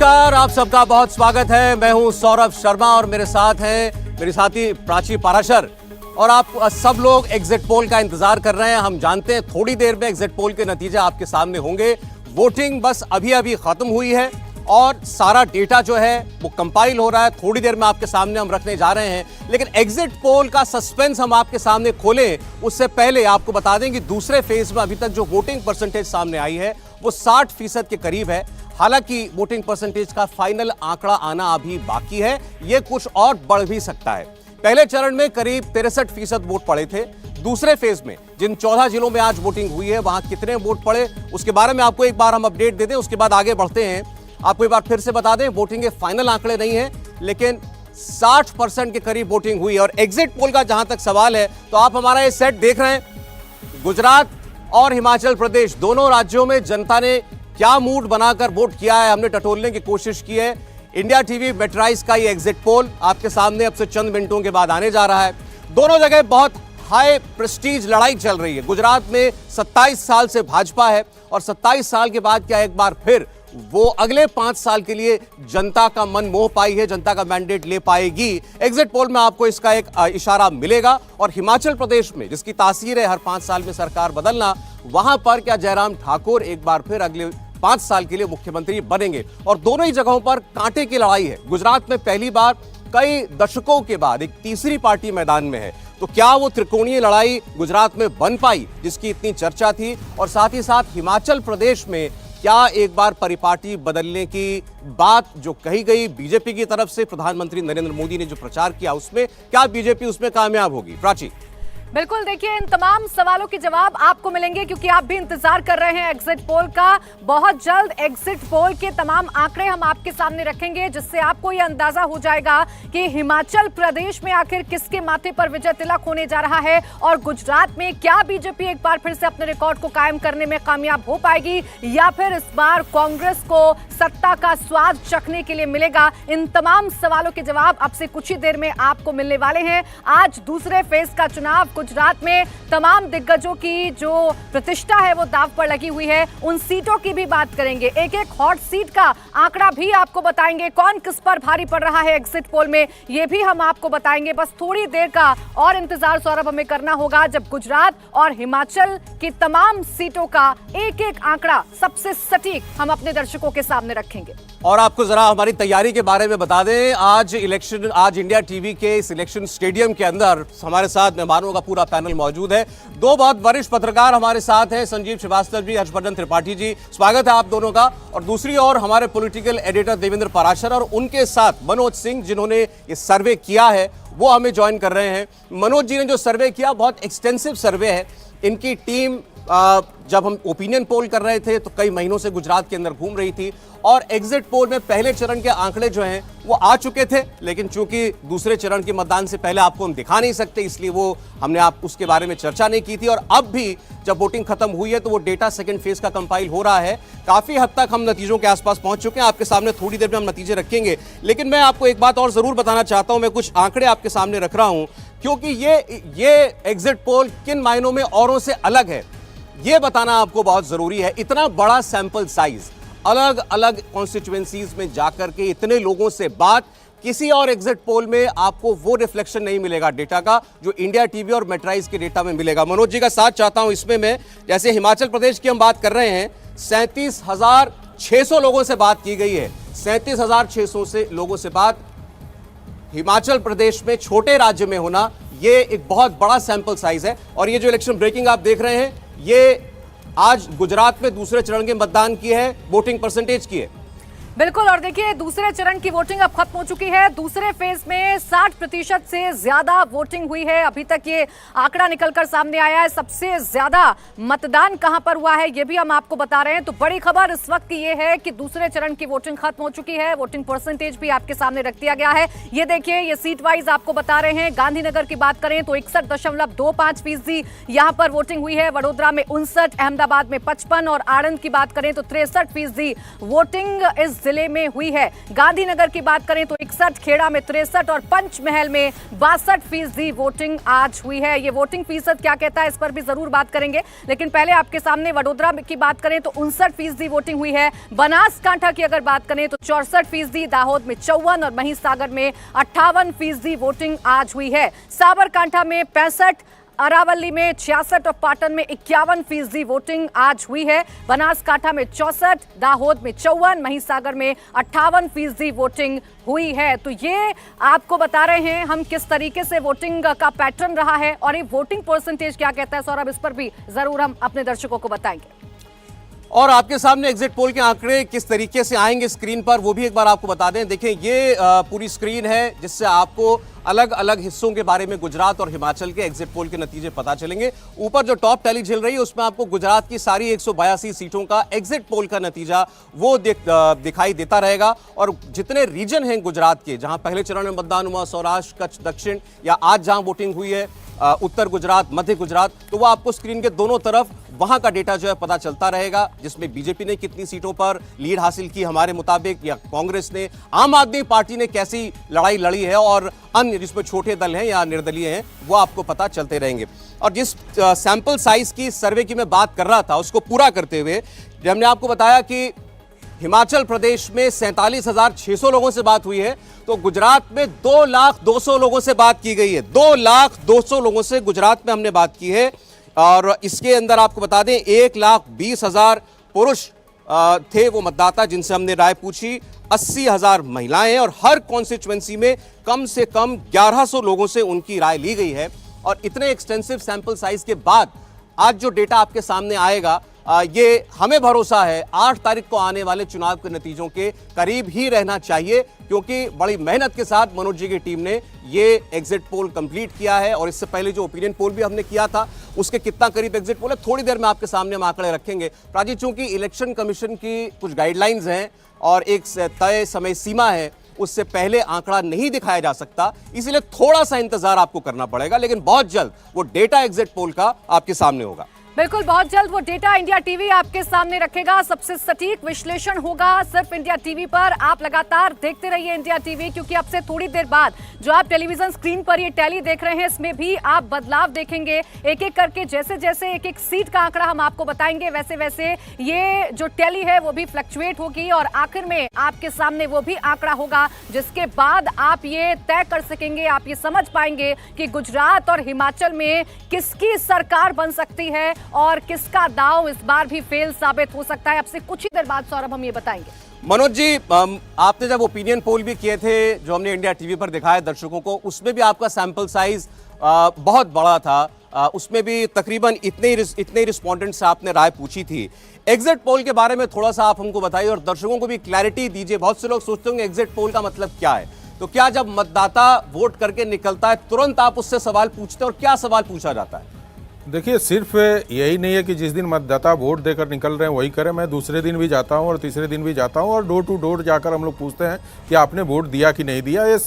नमस्कार, आप सबका बहुत स्वागत है। मैं हूं सौरभ शर्मा और मेरे साथ हैं मेरी साथी प्राची पाराशर। और आप सब लोग एग्जिट पोल का इंतजार कर रहे हैं। हम जानते हैं थोड़ी देर में एग्जिट पोल के नतीजे आपके सामने होंगे। वोटिंग बस अभी अभी खत्म हुई है और सारा डेटा जो है वो कंपाइल हो रहा है। थोड़ी देर में आपके सामने हम रखने जा रहे हैं, लेकिन एग्जिट पोल का सस्पेंस हम आपके सामने खोलें उससे पहले आपको बता दें कि दूसरे फेज में अभी तक जो वोटिंग परसेंटेज सामने आई है वो 60% के करीब है। हालांकि वोटिंग परसेंटेज का फाइनल आंकड़ा आना अभी बाकी है, यह कुछ और बढ़ भी सकता है। पहले चरण में करीब 63% वोट पड़े थे। दूसरे फेज में जिन 14 जिलों में आज वोटिंग हुई है वहां कितने वोट पड़े उसके बारे में आपको एक बार हम अपडेट दे दें, उसके बाद आगे बढ़ते हैं। आपको एक बार फिर से बता दें, वोटिंग के फाइनल आंकड़े नहीं है, लेकिन 60% के करीब वोटिंग हुई है। और एग्जिट पोल का जहां तक सवाल है तो आप हमारा ये सेट देख रहे हैं। गुजरात और हिमाचल प्रदेश दोनों राज्यों में जनता ने क्या मूड बनाकर वोट किया है, हमने टटोलने की कोशिश की है। इंडिया टीवी मेट्राइज का ये एग्जिट पोल आपके सामने अब से चंद मिनटों के बाद आने जा रहा है। दोनों जगह बहुत हाई प्रेस्टीज लड़ाई चल रही है। गुजरात में 27 साल से भाजपा है और 27 साल के बाद क्या एक बार फिर वो अगले 5 साल के लिए जनता का मन मोह पाई है, जनता का मैंडेट ले पाएगी। एग्जिट पोल में आपको इसका एक इशारा मिलेगा। और हिमाचल प्रदेश में जिसकी तासीर है हर 5 साल में सरकार बदलना, वहां पर क्या जयराम ठाकुर एक बार फिर अगले 5 साल के लिए मुख्यमंत्री बनेंगे। और दोनों ही जगहों पर कांटे की लड़ाई है। गुजरात में पहली बार कई दशकों के बाद एक तीसरी पार्टी मैदान में है, तो क्या वो त्रिकोणीय लड़ाई गुजरात में बन पाई जिसकी इतनी चर्चा थी। और साथ ही साथ हिमाचल प्रदेश में क्या एक बार परिपाटी बदलने की बात जो कही गई बीजेपी की तरफ से, प्रधानमंत्री नरेंद्र मोदी ने जो प्रचार किया उसमें क्या बीजेपी उसमें कामयाब होगी? प्राची। बिल्कुल, देखिए इन तमाम सवालों के जवाब आपको मिलेंगे क्योंकि आप भी इंतजार कर रहे हैं एग्जिट पोल का। बहुत जल्द एग्जिट पोल के तमाम आंकड़े हम आपके सामने रखेंगे जिससे आपको यह अंदाजा हो जाएगा कि हिमाचल प्रदेश में आखिर किसके माथे पर विजय तिलक होने जा रहा है और गुजरात में क्या बीजेपी एक बार फिर से अपने रिकॉर्ड को कायम करने में कामयाब हो पाएगी या फिर इस बार कांग्रेस को सत्ता का स्वाद चखने के लिए मिलेगा। इन तमाम सवालों के जवाब अब से कुछ ही देर में आपको मिलने वाले हैं। आज दूसरे फेज का चुनाव गुजरात में तमाम दिग्गजों की जो प्रतिष्ठा है वो दांव पर लगी हुई है। उन सीटों की भी बात करेंगे, एक एक हॉट सीट का आंकड़ा भी आपको बताएंगे। कौन किस पर भारी पड़ रहा है एग्जिट पोल में, ये भी हम आपको बताएंगे। बस थोड़ी देर का और इंतजार सौरभ हमें करना होगा जब गुजरात और हिमाचल की तमाम सीटों का एक एक आंकड़ा सबसे सटीक हम अपने दर्शकों के सामने रखेंगे। और आपको जरा हमारी तैयारी के बारे में बता दें। आज इंडिया टीवी के इस इलेक्शन स्टेडियम के अंदर हमारे साथ मेहमानों का पूरा पैनल मौजूद है। दो बहुत वरिष्ठ पत्रकार हमारे साथ हैं, संजीव श्रीवास्तव जी, हर्षवर्धन त्रिपाठी जी, स्वागत है आप दोनों का। और दूसरी ओर हमारे पॉलिटिकल एडिटर देवेंद्र पाराशर और उनके साथ मनोज सिंह जिन्होंने ये सर्वे किया है वो हमें ज्वाइन कर रहे हैं। मनोज जी ने जो सर्वे किया बहुत एक्सटेंसिव सर्वे है। इनकी टीम जब हम ओपिनियन पोल कर रहे थे तो कई महीनों से गुजरात के अंदर घूम रही थी और एग्जिट पोल में पहले चरण के आंकड़े जो हैं वो आ चुके थे, लेकिन चूंकि दूसरे चरण के मतदान से पहले आपको हम दिखा नहीं सकते इसलिए वो हमने आप उसके बारे में चर्चा नहीं की थी। और अब भी जब वोटिंग खत्म हुई है तो वो डेटा सेकंड फेज का कंपाइल हो रहा है। काफी हद तक हम नतीजों के आसपास पहुंच चुके हैं। आपके सामने थोड़ी देर में हम नतीजे रखेंगे, लेकिन मैं आपको एक बात और जरूर बताना चाहता हूं। मैं कुछ आंकड़े आपके सामने रख रहा हूं क्योंकि ये एग्जिट पोल किन मायनों में औरों से अलग है ये बताना आपको बहुत जरूरी है। इतना बड़ा सैंपल साइज, अलग अलग कॉन्स्टिट्यूएंसीज में जाकर के इतने लोगों से बात, किसी और एग्जिट पोल में आपको वो रिफ्लेक्शन नहीं मिलेगा डेटा का जो इंडिया टीवी और मेट्राइज के डेटा में मिलेगा। मनोज जी का साथ चाहता हूं इसमें। मैं जैसे हिमाचल प्रदेश की हम बात कर रहे हैं, 37,600 लोगों से बात की गई है। 37,600 से लोगों से बात हिमाचल प्रदेश में छोटे राज्य में होना, ये एक बहुत बड़ा सैंपल साइज है। और ये जो इलेक्शन ब्रेकिंग आप देख रहे हैं ये आज गुजरात में दूसरे चरण के मतदान की है, वोटिंग परसेंटेज की है। बिल्कुल, और देखिए दूसरे चरण की वोटिंग अब खत्म हो चुकी है। दूसरे फेज में 60% से ज्यादा वोटिंग हुई है। अभी तक ये आंकड़ा निकलकर सामने आया है। सबसे ज्यादा मतदान कहां पर हुआ है ये भी हम आपको बता रहे हैं। तो बड़ी खबर इस वक्त ये है कि दूसरे चरण की वोटिंग खत्म हो चुकी है। वोटिंग परसेंटेज भी आपके सामने रख दिया गया है। ये देखिए, ये सीट वाइज आपको बता रहे हैं। गांधीनगर की बात करें तो 61.25% यहां पर वोटिंग हुई है। वडोदरा में 59, अहमदाबाद में 55 और आणंद की बात करें तो 63% वोटिंग इस जिले में हुई है। गांधीनगर की बात करें तो 61, खेड़ा में 63 और पंचमहल में 62% वोटिंग आज हुई है। ये वोटिंग फीसद क्या कहता है इस पर भी जरूर बात करेंगे, लेकिन पहले आपके सामने वडोदरा की बात करें तो 59% वोटिंग हुई है। बनासकांठा की अगर बात करें तो 64%, दाहोद में 54 और महिसागर में 58% वोटिंग आज हुई है। साबरकांठा में 65, अरावली में 66 और पाटन में 51% वोटिंग आज हुई है। बनासकांठा में 64, दाहोद में 54, महिसागर में 58% वोटिंग हुई है। तो ये आपको बता रहे हैं हम किस तरीके से वोटिंग का पैटर्न रहा है और ये वोटिंग परसेंटेज क्या कहता है सौरभ, इस पर भी जरूर हम अपने दर्शकों को बताएंगे। और आपके सामने एग्जिट पोल के आंकड़े किस तरीके से आएंगे स्क्रीन पर वो भी एक बार आपको बता दें। देखिए ये पूरी स्क्रीन है जिससे आपको अलग अलग हिस्सों के बारे में गुजरात और हिमाचल के एग्जिट पोल के नतीजे पता चलेंगे। ऊपर जो टॉप टैली चल रही है उसमें आपको गुजरात की सारी 182 सीटों का एग्जिट पोल का नतीजा वो दिखाई देता रहेगा। और जितने रीजन हैं गुजरात के जहां पहले चरण में मतदान हुआ, सौराष्ट्र, कच्छ, दक्षिण या आज जहां वोटिंग हुई है उत्तर गुजरात, मध्य गुजरात, तो वो आपको स्क्रीन के दोनों तरफ वहां का डेटा जो है पता चलता रहेगा, जिसमें बीजेपी ने कितनी सीटों पर लीड हासिल की हमारे मुताबिक, या कांग्रेस ने, आम आदमी पार्टी ने कैसी लड़ाई लड़ी है, और अन्य जिसमें छोटे दल हैं या निर्दलीय हैं वो आपको पता चलते रहेंगे। और जिस सैंपल साइज की सर्वे की मैं बात कर रहा था उसको पूरा करते हुए हमने आपको बताया कि हिमाचल प्रदेश में 47,600 लोगों से बात हुई है, तो गुजरात में 2,02,000 लोगों से बात की गई है। 2,02,000 लोगों से गुजरात में हमने बात की है। और इसके अंदर आपको बता दें 1,20,000 पुरुष थे वो मतदाता जिनसे हमने राय पूछी, 80,000 महिलाएं हैं, और हर कॉन्स्टिट्यूएंसी में कम से कम 1,100 लोगों से उनकी राय ली गई है। और इतने एक्सटेंसिव सैंपल साइज के बाद आज जो डेटा आपके सामने आएगा ये हमें भरोसा है 8 तारीख को आने वाले चुनाव के नतीजों के करीब ही रहना चाहिए, क्योंकि बड़ी मेहनत के साथ मनोज जी की टीम ने ये एग्जिट पोल कंप्लीट किया है। और इससे पहले जो ओपिनियन पोल भी हमने किया था उसके कितना करीब एग्जिट पोल है थोड़ी देर में आपके सामने हम आंकड़े रखेंगे। प्राची, चूंकि इलेक्शन कमीशन की कुछ गाइडलाइंस हैं और एक तय समय सीमा है, उससे पहले आंकड़ा नहीं दिखाया जा सकता, इसलिए थोड़ा सा इंतजार आपको करना पड़ेगा, लेकिन बहुत जल्द वो डेटा एग्जिट पोल का आपके सामने होगा। बिल्कुल, बहुत जल्द वो डेटा इंडिया टीवी आपके सामने रखेगा। सबसे सटीक विश्लेषण होगा सिर्फ इंडिया टीवी पर। आप लगातार देखते रहिए इंडिया टीवी, क्योंकि अब से थोड़ी देर बाद जो आप टेलीविजन स्क्रीन पर ये टैली देख रहे हैं इसमें भी आप बदलाव देखेंगे। एक एक करके जैसे जैसे एक एक सीट का आंकड़ा हम आपको बताएंगे वैसे वैसे ये जो टैली है वो भी फ्लक्चुएट होगी, और आखिर में आपके सामने वो भी आंकड़ा होगा जिसके बाद आप ये तय कर सकेंगे, आप ये समझ पाएंगे कि गुजरात और हिमाचल में किसकी सरकार बन सकती है और किसका दांव इस बार भी फेल साबित हो सकता है। अब से कुछ ही देर बाद सौरभ हम ये बताएंगे। मनोज जी, आपने जब ओपिनियन पोल भी किए थे जो हमने इंडिया टीवी पर दिखाया दर्शकों को, उसमें भी आपका सैंपल साइज बहुत बड़ा था, उसमें भी तकरीबन इतने रिस्पोंडेंट से आपने राय पूछी थी। एग्जिट पोल के बारे में थोड़ा सा आप हमको बताइए और दर्शकों को भी क्लैरिटी दीजिए। बहुत से लोग सोचते होंगे एग्जिट पोल का मतलब क्या है, तो क्या जब मतदाता वोट करके निकलता है तुरंत आप उससे सवाल पूछते हैं, और क्या सवाल पूछा जाता है? देखिए, सिर्फ यही नहीं है कि जिस दिन मतदाता वोट देकर निकल रहे हैं वही करें। मैं दूसरे दिन भी जाता हूं और तीसरे दिन भी जाता हूं, और डोर टू डोर जाकर हम लोग पूछते हैं कि आपने वोट दिया कि नहीं दिया। ये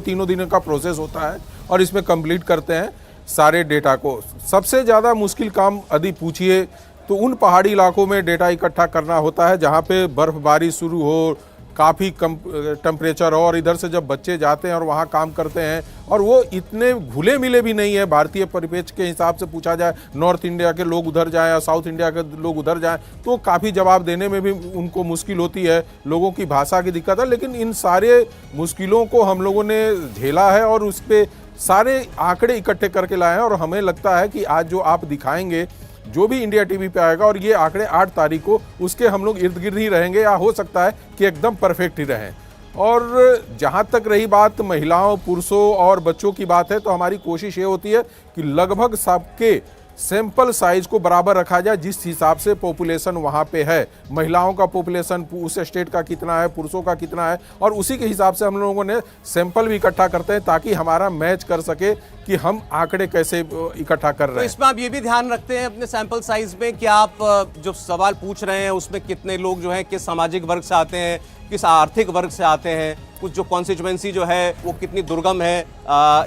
तीनों दिनों का प्रोसेस होता है और इसमें कंप्लीट करते हैं सारे डेटा को। सबसे ज़्यादा मुश्किल काम यदि पूछिए तो उन पहाड़ी इलाकों में डेटा इकट्ठा करना होता है जहाँ पे बर्फबारी शुरू हो, काफ़ी कम टेम्परेचर हो, और इधर से जब बच्चे जाते हैं और वहाँ काम करते हैं और वो इतने घुले मिले भी नहीं है भारतीय परिप्रेक्ष्य के हिसाब से पूछा जाए, नॉर्थ इंडिया के लोग उधर जाएं या साउथ इंडिया के लोग उधर जाएं, तो काफ़ी जवाब देने में भी उनको मुश्किल होती है, लोगों की भाषा की दिक्कत है। लेकिन इन सारे मुश्किलों को हम लोगों ने झेला है और उस पर सारे आंकड़े इकट्ठे करके लाए हैं, और हमें लगता है कि आज जो आप दिखाएंगे, जो भी इंडिया टीवी पे आएगा, और ये आंकड़े 8 तारीख को उसके हम लोग इर्द गिर्द ही रहेंगे, या हो सकता है कि एकदम परफेक्ट ही रहें। और जहाँ तक रही बात महिलाओं, पुरुषों और बच्चों की बात है, तो हमारी कोशिश ये होती है कि लगभग सबके सैंपल साइज को बराबर रखा जाए जिस हिसाब से पॉपुलेशन वहाँ पे है। महिलाओं का पॉपुलेशन उस स्टेट का कितना है, पुरुषों का कितना है, और उसी के हिसाब से हम लोगों ने सैंपल भी इकट्ठा करते हैं ताकि हमारा मैच कर सके कि हम आंकड़े कैसे इकट्ठा कर रहे हैं। तो इसमें आप ये भी ध्यान रखते हैं अपने सैंपल साइज में कि आप जो सवाल पूछ रहे हैं उसमें कितने लोग जो हैं किस सामाजिक वर्ग से आते हैं, किस आर्थिक वर्ग से आते हैं, कुछ जो कॉन्स्टिट्यूएंसी जो है वो कितनी दुर्गम है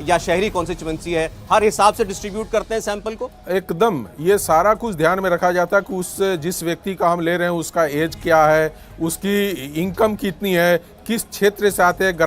या शहरी कॉन्स्टिट्यूएंसी है, हर हिसाब से डिस्ट्रीब्यूट करते हैं सैंपल को? एकदम, ये सारा कुछ ध्यान में रखा जाता है कि उस जिस व्यक्ति का हम ले रहे हैं उसका एज क्या है, उसकी इनकम कितनी है, किस क्षेत्र से आते हैं,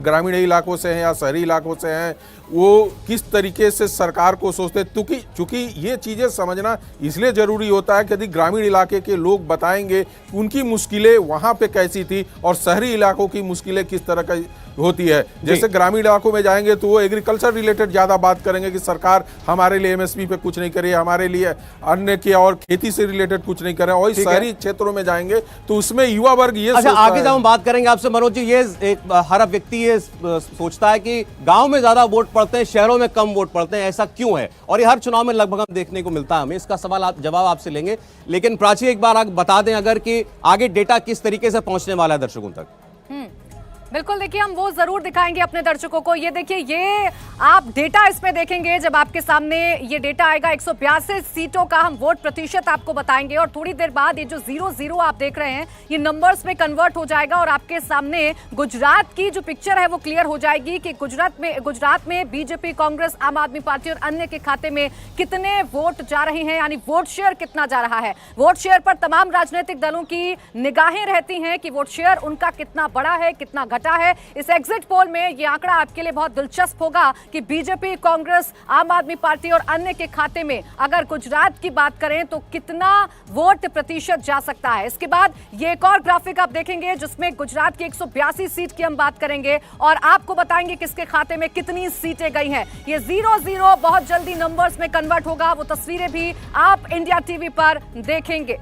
ग्रामीण इलाकों से हैं या शहरी इलाकों से हैं, वो किस तरीके से सरकार को सोचते हैं। चूँकि ये चीज़ें समझना इसलिए ज़रूरी होता है कि यदि ग्रामीण इलाके के लोग बताएंगे उनकी मुश्किलें वहाँ पे कैसी थी और शहरी इलाकों की मुश्किलें किस तरह का होती है। जैसे ग्रामीण इलाकों में जाएंगे तो वो एग्रीकल्चर रिलेटेड ज़्यादा बात करेंगे कि सरकार हमारे लिए एमएसपी पे कुछ नहीं करे, हमारे लिए अन्य के और खेती से रिलेटेड कुछ नहीं करे। और शहरी क्षेत्रों में जाएंगे तो उसमें युवा वर्ग ये अच्छा, आगे जब हम बात करेंगे आपसे मनोज जी, ये एक हर व्यक्ति ये सोचता है कि गांव में ज्यादा वोट पड़ते हैं, शहरों में कम वोट पड़ते हैं, ऐसा क्यों है? और ये हर चुनाव में लगभग हम देखने को मिलता है। हमें इसका सवाल जवाब आपसे लेंगे, लेकिन प्राची एक बार आप बता दें अगर कि आगे डेटा किस तरीके से पहुंचने वाला है दर्शकों तक। बिल्कुल, देखिए हम वो जरूर दिखाएंगे अपने दर्शकों को। ये देखिए, ये आप डेटा इसमें देखेंगे जब आपके सामने ये डेटा आएगा 182 सीटों का हम वोट प्रतिशत आपको बताएंगे और थोड़ी देर बाद ये जो 0-0 आप देख रहे हैं ये नंबर्स में कन्वर्ट हो जाएगा और आपके सामने गुजरात की जो पिक्चर है वो क्लियर हो जाएगी कि गुजरात में बीजेपी, कांग्रेस, आम आदमी पार्टी और अन्य के खाते में कितने वोट जा रहे हैं, यानी वोट शेयर कितना जा रहा है। वोट शेयर पर तमाम राजनीतिक दलों की निगाहें रहती हैं कि वोट शेयर उनका कितना बड़ा है, कितना घटा है। इस एग्जिट पोल में ये आंकड़ा आपके लिए बहुत दिलचस्प होगा कि बीजेपी, कांग्रेस, आम आदमी पार्टी और अन्य के खाते में अगर गुजरात की बात करें तो कितना वोट प्रतिशत जा सकता है। इसके बाद ये एक और ग्राफिक आप देखेंगे जिसमें गुजरात की 182 सीट की हम बात करेंगे और आपको बताएंगे किसके खाते में कितनी सीटें गई हैं। ये 0-0 बहुत जल्दी नंबर्स में कन्वर्ट होगा, वो तस्वीरें भी आप इंडिया टीवी पर देखेंगे।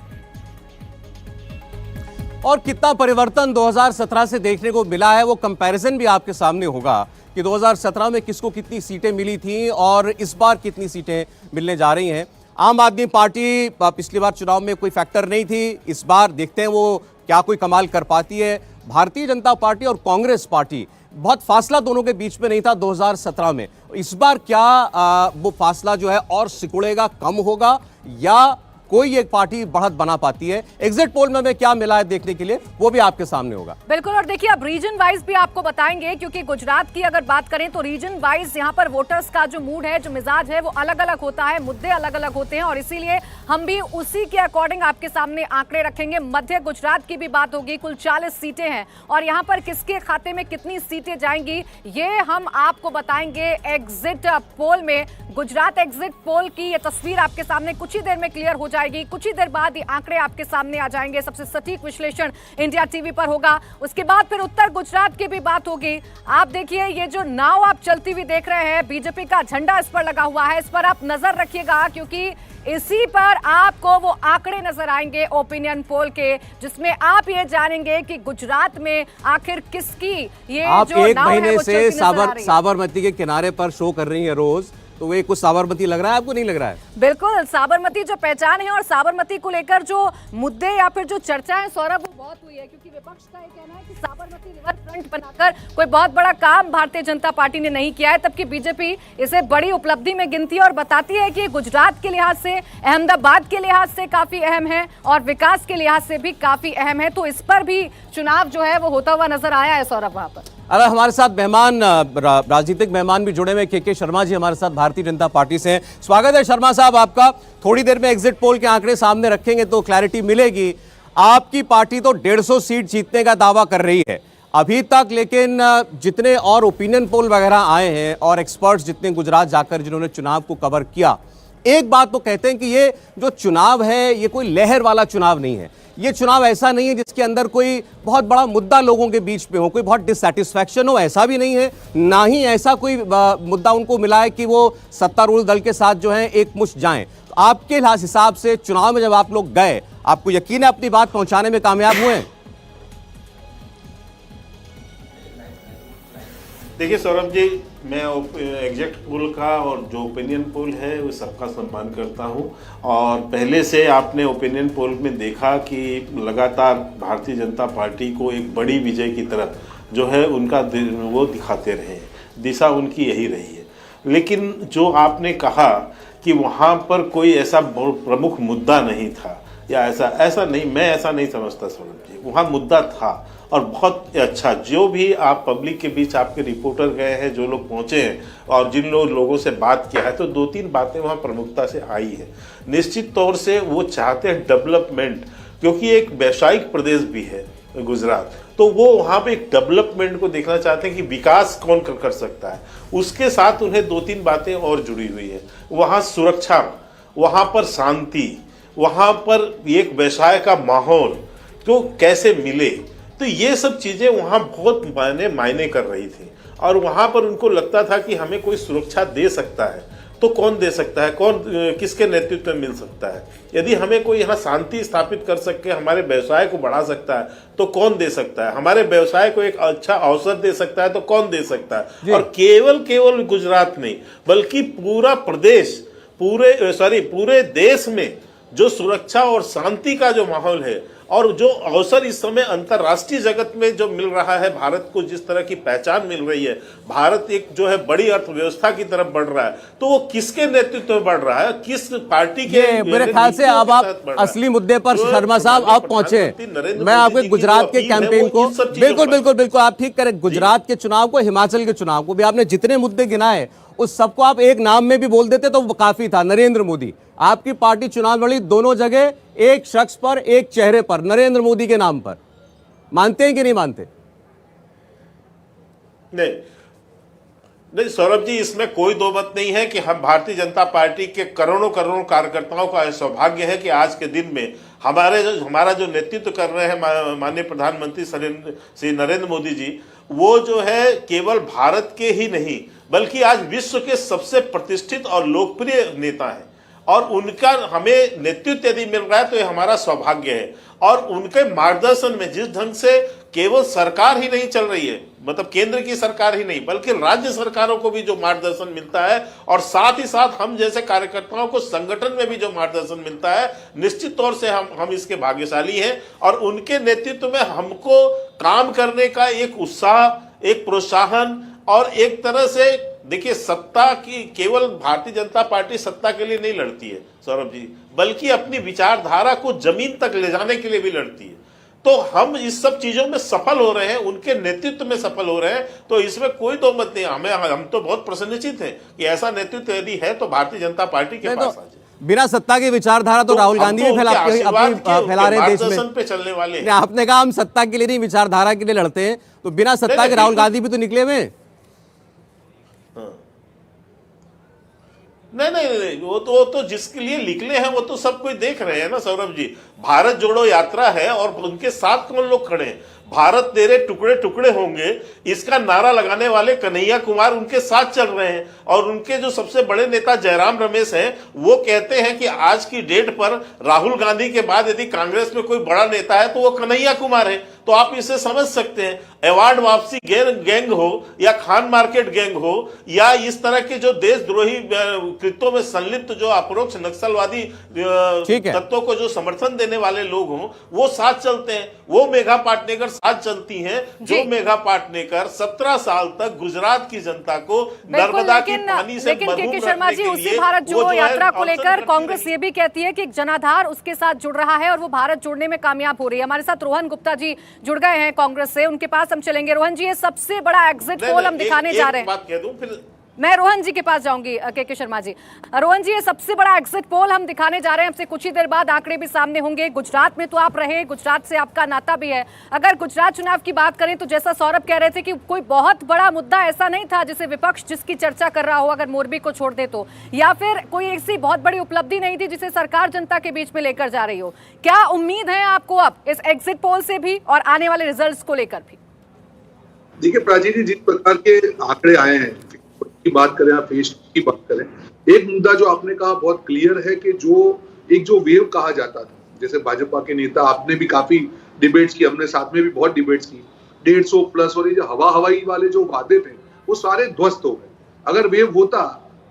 और कितना परिवर्तन 2017 से देखने को मिला है वो कंपैरिजन भी आपके सामने होगा कि 2017 में किसको कितनी सीटें मिली थी और इस बार कितनी सीटें मिलने जा रही हैं। आम आदमी पार्टी पिछली बार चुनाव में कोई फैक्टर नहीं थी, इस बार देखते हैं वो क्या कोई कमाल कर पाती है। भारतीय जनता पार्टी और कांग्रेस पार्टी, बहुत फासला दोनों के बीच में नहीं था 2017 में, इस बार क्या वो फासला जो है और सिकुड़ेगा, कम होगा या कोई एक पार्टी बढ़त बना पाती है? एग्जिट पोल में हमें क्या मिला है देखने के लिए वो भी आपके सामने होगा। बिल्कुल, और देखिए अब रीजन वाइज भी आपको बताएंगे क्योंकि गुजरात की अगर बात करें तो रीजन वाइज यहाँ पर वोटर्स का जो मूड है, जो मिजाज है वो अलग अलग होता है, मुद्दे अलग अलग होते हैं और इसीलिए हम भी उसी के अकॉर्डिंग आपके सामने आंकड़े रखेंगे। मध्य गुजरात की भी बात होगी, कुल 40 सीटें हैं और यहाँ पर किसके खाते में कितनी सीटें जाएंगी ये हम आपको बताएंगे एग्जिट पोल में। गुजरात एग्जिट पोल की ये तस्वीर आपके सामने कुछ ही देर में क्लियर हो जाएगी, कुछ ही देर बाद ये आंकड़े आपके सामने आ जाएंगे। सबसे सटीक विश्लेषण इंडिया टीवी पर होगा। उसके बाद फिर उत्तर गुजरात की भी बात होगी। आप देखिए ये जो नाव आप चलती हुई देख रहे हैं, बीजेपी का झंडा इस पर लगा हुआ है, इस पर आप नजर रखिएगा क्योंकि इसी पर आपको वो आंकड़े नजर आएंगे ओपिनियन पोल के जिसमें आप ये जानेंगे कि गुजरात में आखिर किसकी ये आप जो एक नाव है महीने वो से चलती नजर आ रही है। साबरमती के किनारे पर शो कर रही है रोज, तो वे कुछ साबरमती लग रहा है आपको, नहीं लग रहा है? बिल्कुल, साबरमती जो पहचान है और साबरमती को लेकर जो मुद्दे या फिर जो चर्चा है सौरभ वो बहुत हुई है क्योंकि विपक्ष का ये कहना है कि साबरमती रिवर फ्रंट बनाकर कोई बहुत बड़ा काम भारतीय जनता पार्टी ने नहीं किया है, तबकि बीजेपी इसे बड़ी उपलब्धि में गिनती है और बताती है कि गुजरात के लिहाज से, अहमदाबाद के लिहाज से काफी अहम है और विकास के लिहाज से भी काफी अहम है। तो इस पर भी चुनाव जो है वो होता हुआ नजर आया है सौरभ वहां पर। अब हमारे साथ मेहमान, राजनीतिक मेहमान भी जुड़े हुए, के शर्मा जी हमारे साथ भारतीय जनता पार्टी से हैं। स्वागत है शर्मा साहब आपका। थोड़ी देर में एग्जिट पोल के आंकड़े सामने रखेंगे तो क्लैरिटी मिलेगी। आपकी पार्टी तो 150 सीट जीतने का दावा कर रही है अभी तक, लेकिन जितने और ओपिनियन पोल वगैरह आए हैं और एक्सपर्ट्स जितने गुजरात जाकर जिन्होंने चुनाव को कवर किया, एक बात तो कहते हैं कि ये जो चुनाव है ये कोई लहर वाला चुनाव नहीं है। ये चुनाव ऐसा नहीं है जिसके अंदर कोई बहुत बड़ा मुद्दा लोगों के बीच में हो, कोई बहुत डिससैटिस्फैक्शन हो, ऐसा भी नहीं है। ना ही ऐसा कोई मुद्दा उनको मिला है कि वो सत्तारूढ़ दल के साथ जो है एक मुश्त जाएं। तो आपके हिसाब से चुनाव में जब आप लोग गए, आपको यकीन है अपनी बात पहुंचाने में कामयाब हुए? देखिए सौरभ जी, मैं एग्जिट पोल का और जो ओपिनियन पोल है वो सबका सम्मान करता हूं और पहले से आपने ओपिनियन पोल में देखा कि लगातार भारतीय जनता पार्टी को एक बड़ी विजय की तरफ जो है उनका वो दिखाते रहे, दिशा उनकी यही रही है। लेकिन जो आपने कहा कि वहाँ पर कोई ऐसा प्रमुख मुद्दा नहीं था या ऐसा नहीं, मैं ऐसा नहीं समझता सौरभ जी। वहाँ मुद्दा था और बहुत अच्छा, जो भी आप पब्लिक के बीच आपके रिपोर्टर गए हैं, जो लोग पहुंचे हैं और जिन लोगों से बात किया है, तो 2-3 बातें वहाँ प्रमुखता से आई है। निश्चित तौर से वो चाहते हैं डेवलपमेंट, क्योंकि एक वैश्विक प्रदेश भी है गुजरात, तो वो वहाँ पे एक डेवलपमेंट को देखना चाहते हैं कि विकास कौन कर सकता है। उसके साथ उन्हें 2-3 बातें और जुड़ी हुई है। वहाँ सुरक्षा, वहाँ पर शांति, वहाँ पर एक व्यवसाय का माहौल तो कैसे मिले, तो ये सब चीज़ें वहाँ बहुत मायने कर रही थी। और वहाँ पर उनको लगता था कि हमें कोई सुरक्षा दे सकता है तो कौन दे सकता है, कौन किसके नेतृत्व में मिल सकता है। यदि हमें कोई यहाँ शांति स्थापित कर सके, हमारे व्यवसाय को बढ़ा सकता है तो कौन दे सकता है, हमारे व्यवसाय को एक अच्छा अवसर दे सकता है तो कौन दे सकता है। और केवल गुजरात नहीं बल्कि पूरा प्रदेश, पूरे देश में जो सुरक्षा और शांति का जो माहौल है और जो अवसर इस समय अंतर्राष्ट्रीय जगत में जो मिल रहा है, भारत को जिस तरह की पहचान मिल रही है, भारत एक जो है बड़ी अर्थव्यवस्था की तरफ बढ़ रहा है, तो वो किसके नेतृत्व में बढ़ रहा है, किस पार्टी के? मेरे ख्याल से अब आप असली मुद्दे पर शर्मा साहब आप पहुंचे। मैं आपके गुजरात के कैंपेन को बिल्कुल आप ठीक करें, गुजरात के चुनाव को, हिमाचल के चुनाव को भी आपने जितने मुद्दे गिनाए उस सबको आप एक नाम में भी बोल देते तो काफी था, नरेंद्र मोदी। आपकी पार्टी चुनाव लड़ी दोनों जगह एक शख्स पर, एक चेहरे पर, नरेंद्र मोदी के नाम पर। मानते हैं कि नहीं मानते? नहीं सौरभ जी, इसमें कोई दो मत नहीं है कि हम भारतीय जनता पार्टी के करोड़ों कार्यकर्ताओं का सौभाग्य है कि आज के दिन में हमारा जो नेतृत्व कर रहे हैं माननीय प्रधानमंत्री श्री नरेंद्र मोदी जी, वो जो है केवल भारत के ही नहीं बल्कि आज विश्व के सबसे प्रतिष्ठित और लोकप्रिय नेता हैं। और उनका हमें नेतृत्व यदि मिल रहा है तो ये हमारा सौभाग्य है। और उनके मार्गदर्शन में जिस ढंग से केवल सरकार ही नहीं चल रही है, मतलब केंद्र की सरकार ही नहीं बल्कि राज्य सरकारों को भी जो मार्गदर्शन मिलता है, और साथ ही साथ हम जैसे कार्यकर्ताओं को संगठन में भी जो मार्गदर्शन मिलता है, निश्चित तौर से हम इसके भाग्यशाली हैं। और उनके नेतृत्व में हमको काम करने का एक उत्साह, एक प्रोत्साहन, और एक तरह से देखिए, सत्ता की केवल भारतीय जनता पार्टी सत्ता के लिए नहीं लड़ती है सौरभ जी, बल्कि अपनी विचारधारा को जमीन तक ले जाने के लिए भी लड़ती है। तो हम इस सब चीजों में सफल हो रहे हैं, उनके नेतृत्व में सफल हो रहे हैं, तो इसमें कोई दो मत नहीं। हम तो बहुत प्रसन्नचित हैं कि ऐसा नेतृत्व यदि है तो भारतीय जनता पार्टी के पास आ जाए। बिना सत्ता की विचारधारा तो राहुल गांधी भी फैला रहे हैं देश में, पे चलने वाले। आपने कहा हम सत्ता के लिए नहीं विचारधारा के लिए लड़ते हैं, तो बिना सत्ता के राहुल गांधी भी तो निकले हुए। नहीं, वो तो जिसके लिए निकले हैं वो तो सब कोई देख रहे हैं ना सौरभ जी। भारत जोड़ो यात्रा है और उनके साथ कौन लोग खड़े हैं? भारत तेरे टुकड़े टुकड़े होंगे, इसका नारा लगाने वाले कन्हैया कुमार उनके साथ चल रहे हैं। और उनके जो सबसे बड़े नेता जयराम रमेश हैं, वो कहते हैं कि आज की डेट पर राहुल गांधी के बाद यदि कांग्रेस में कोई बड़ा नेता है तो वो कन्हैया कुमार है। तो आप इसे समझ सकते हैं, अवार्ड वापसी गैंग हो या खान मार्केट गैंग हो या इस तरह के जो देशद्रोही कृत्यों में संलिप्त जो अप्रोक्ष नक्सलवादी तत्वों को जो समर्थन देने वाले लोग हों, वो साथ चलते हैं। वो मेघा पाटनेकर साथ चलती हैं, जो मेघा पाटनेकर 17 साल तक गुजरात की जनता को नर्मदा के पानी से लेकिन शर्मा जी, उसी भारत जोड़ो यात्रा को लेकर कांग्रेस ये भी कहती है कि एक जनाधार उसके साथ जुड़ रहा है और वो भारत जोड़ने में कामयाब हो रही है। हमारे साथ रोहन गुप्ता जी जुड़ गए हैं कांग्रेस से, उनके पास हम चलेंगे। रोहन जी, ये सबसे बड़ा एग्जिट पोल हम दिखाने जा रहे हैं। बात कह दूं फिर मैं रोहन जी के पास जाऊंगी। के शर्मा जी, रोहन जी, ये सबसे बड़ा एग्जिट पोल हम दिखाने जा रहे हैं। हमसे कुछ ही देर बाद आंकड़े भी सामने होंगे। गुजरात में तो आप रहे, गुजरात से आपका नाता भी है। अगर गुजरात चुनाव की बात करें तो जैसा सौरभ कह रहे थे कि कोई बहुत बड़ा मुद्दा ऐसा नहीं था जिसे विपक्ष जिसकी चर्चा कर रहा हो, अगर मोरबी को छोड़ दे तो, या फिर कोई ऐसी बहुत बड़ी उपलब्धि नहीं थी जिसे सरकार जनता के बीच में लेकर जा रही हो। क्या उम्मीद है आपको अब इस एग्जिट पोल से भी और आने वाले रिजल्ट्स को लेकर भी? देखिए प्राची जी, जिस प्रकार के आंकड़े आए हैं की बात करें या फेस की बात करें, एक मुद्दा जो आपने कहा बहुत क्लियर है कि जो वेव कहा जाता था, जैसे भाजपा के नेता, आपने भी काफी डिबेट्स की, हमने साथ में भी बहुत डिबेट्स की, 150 प्लस, और ये जो हवाई वाले जो वादे थे वो सारे ध्वस्त हो गए। अगर वेव होता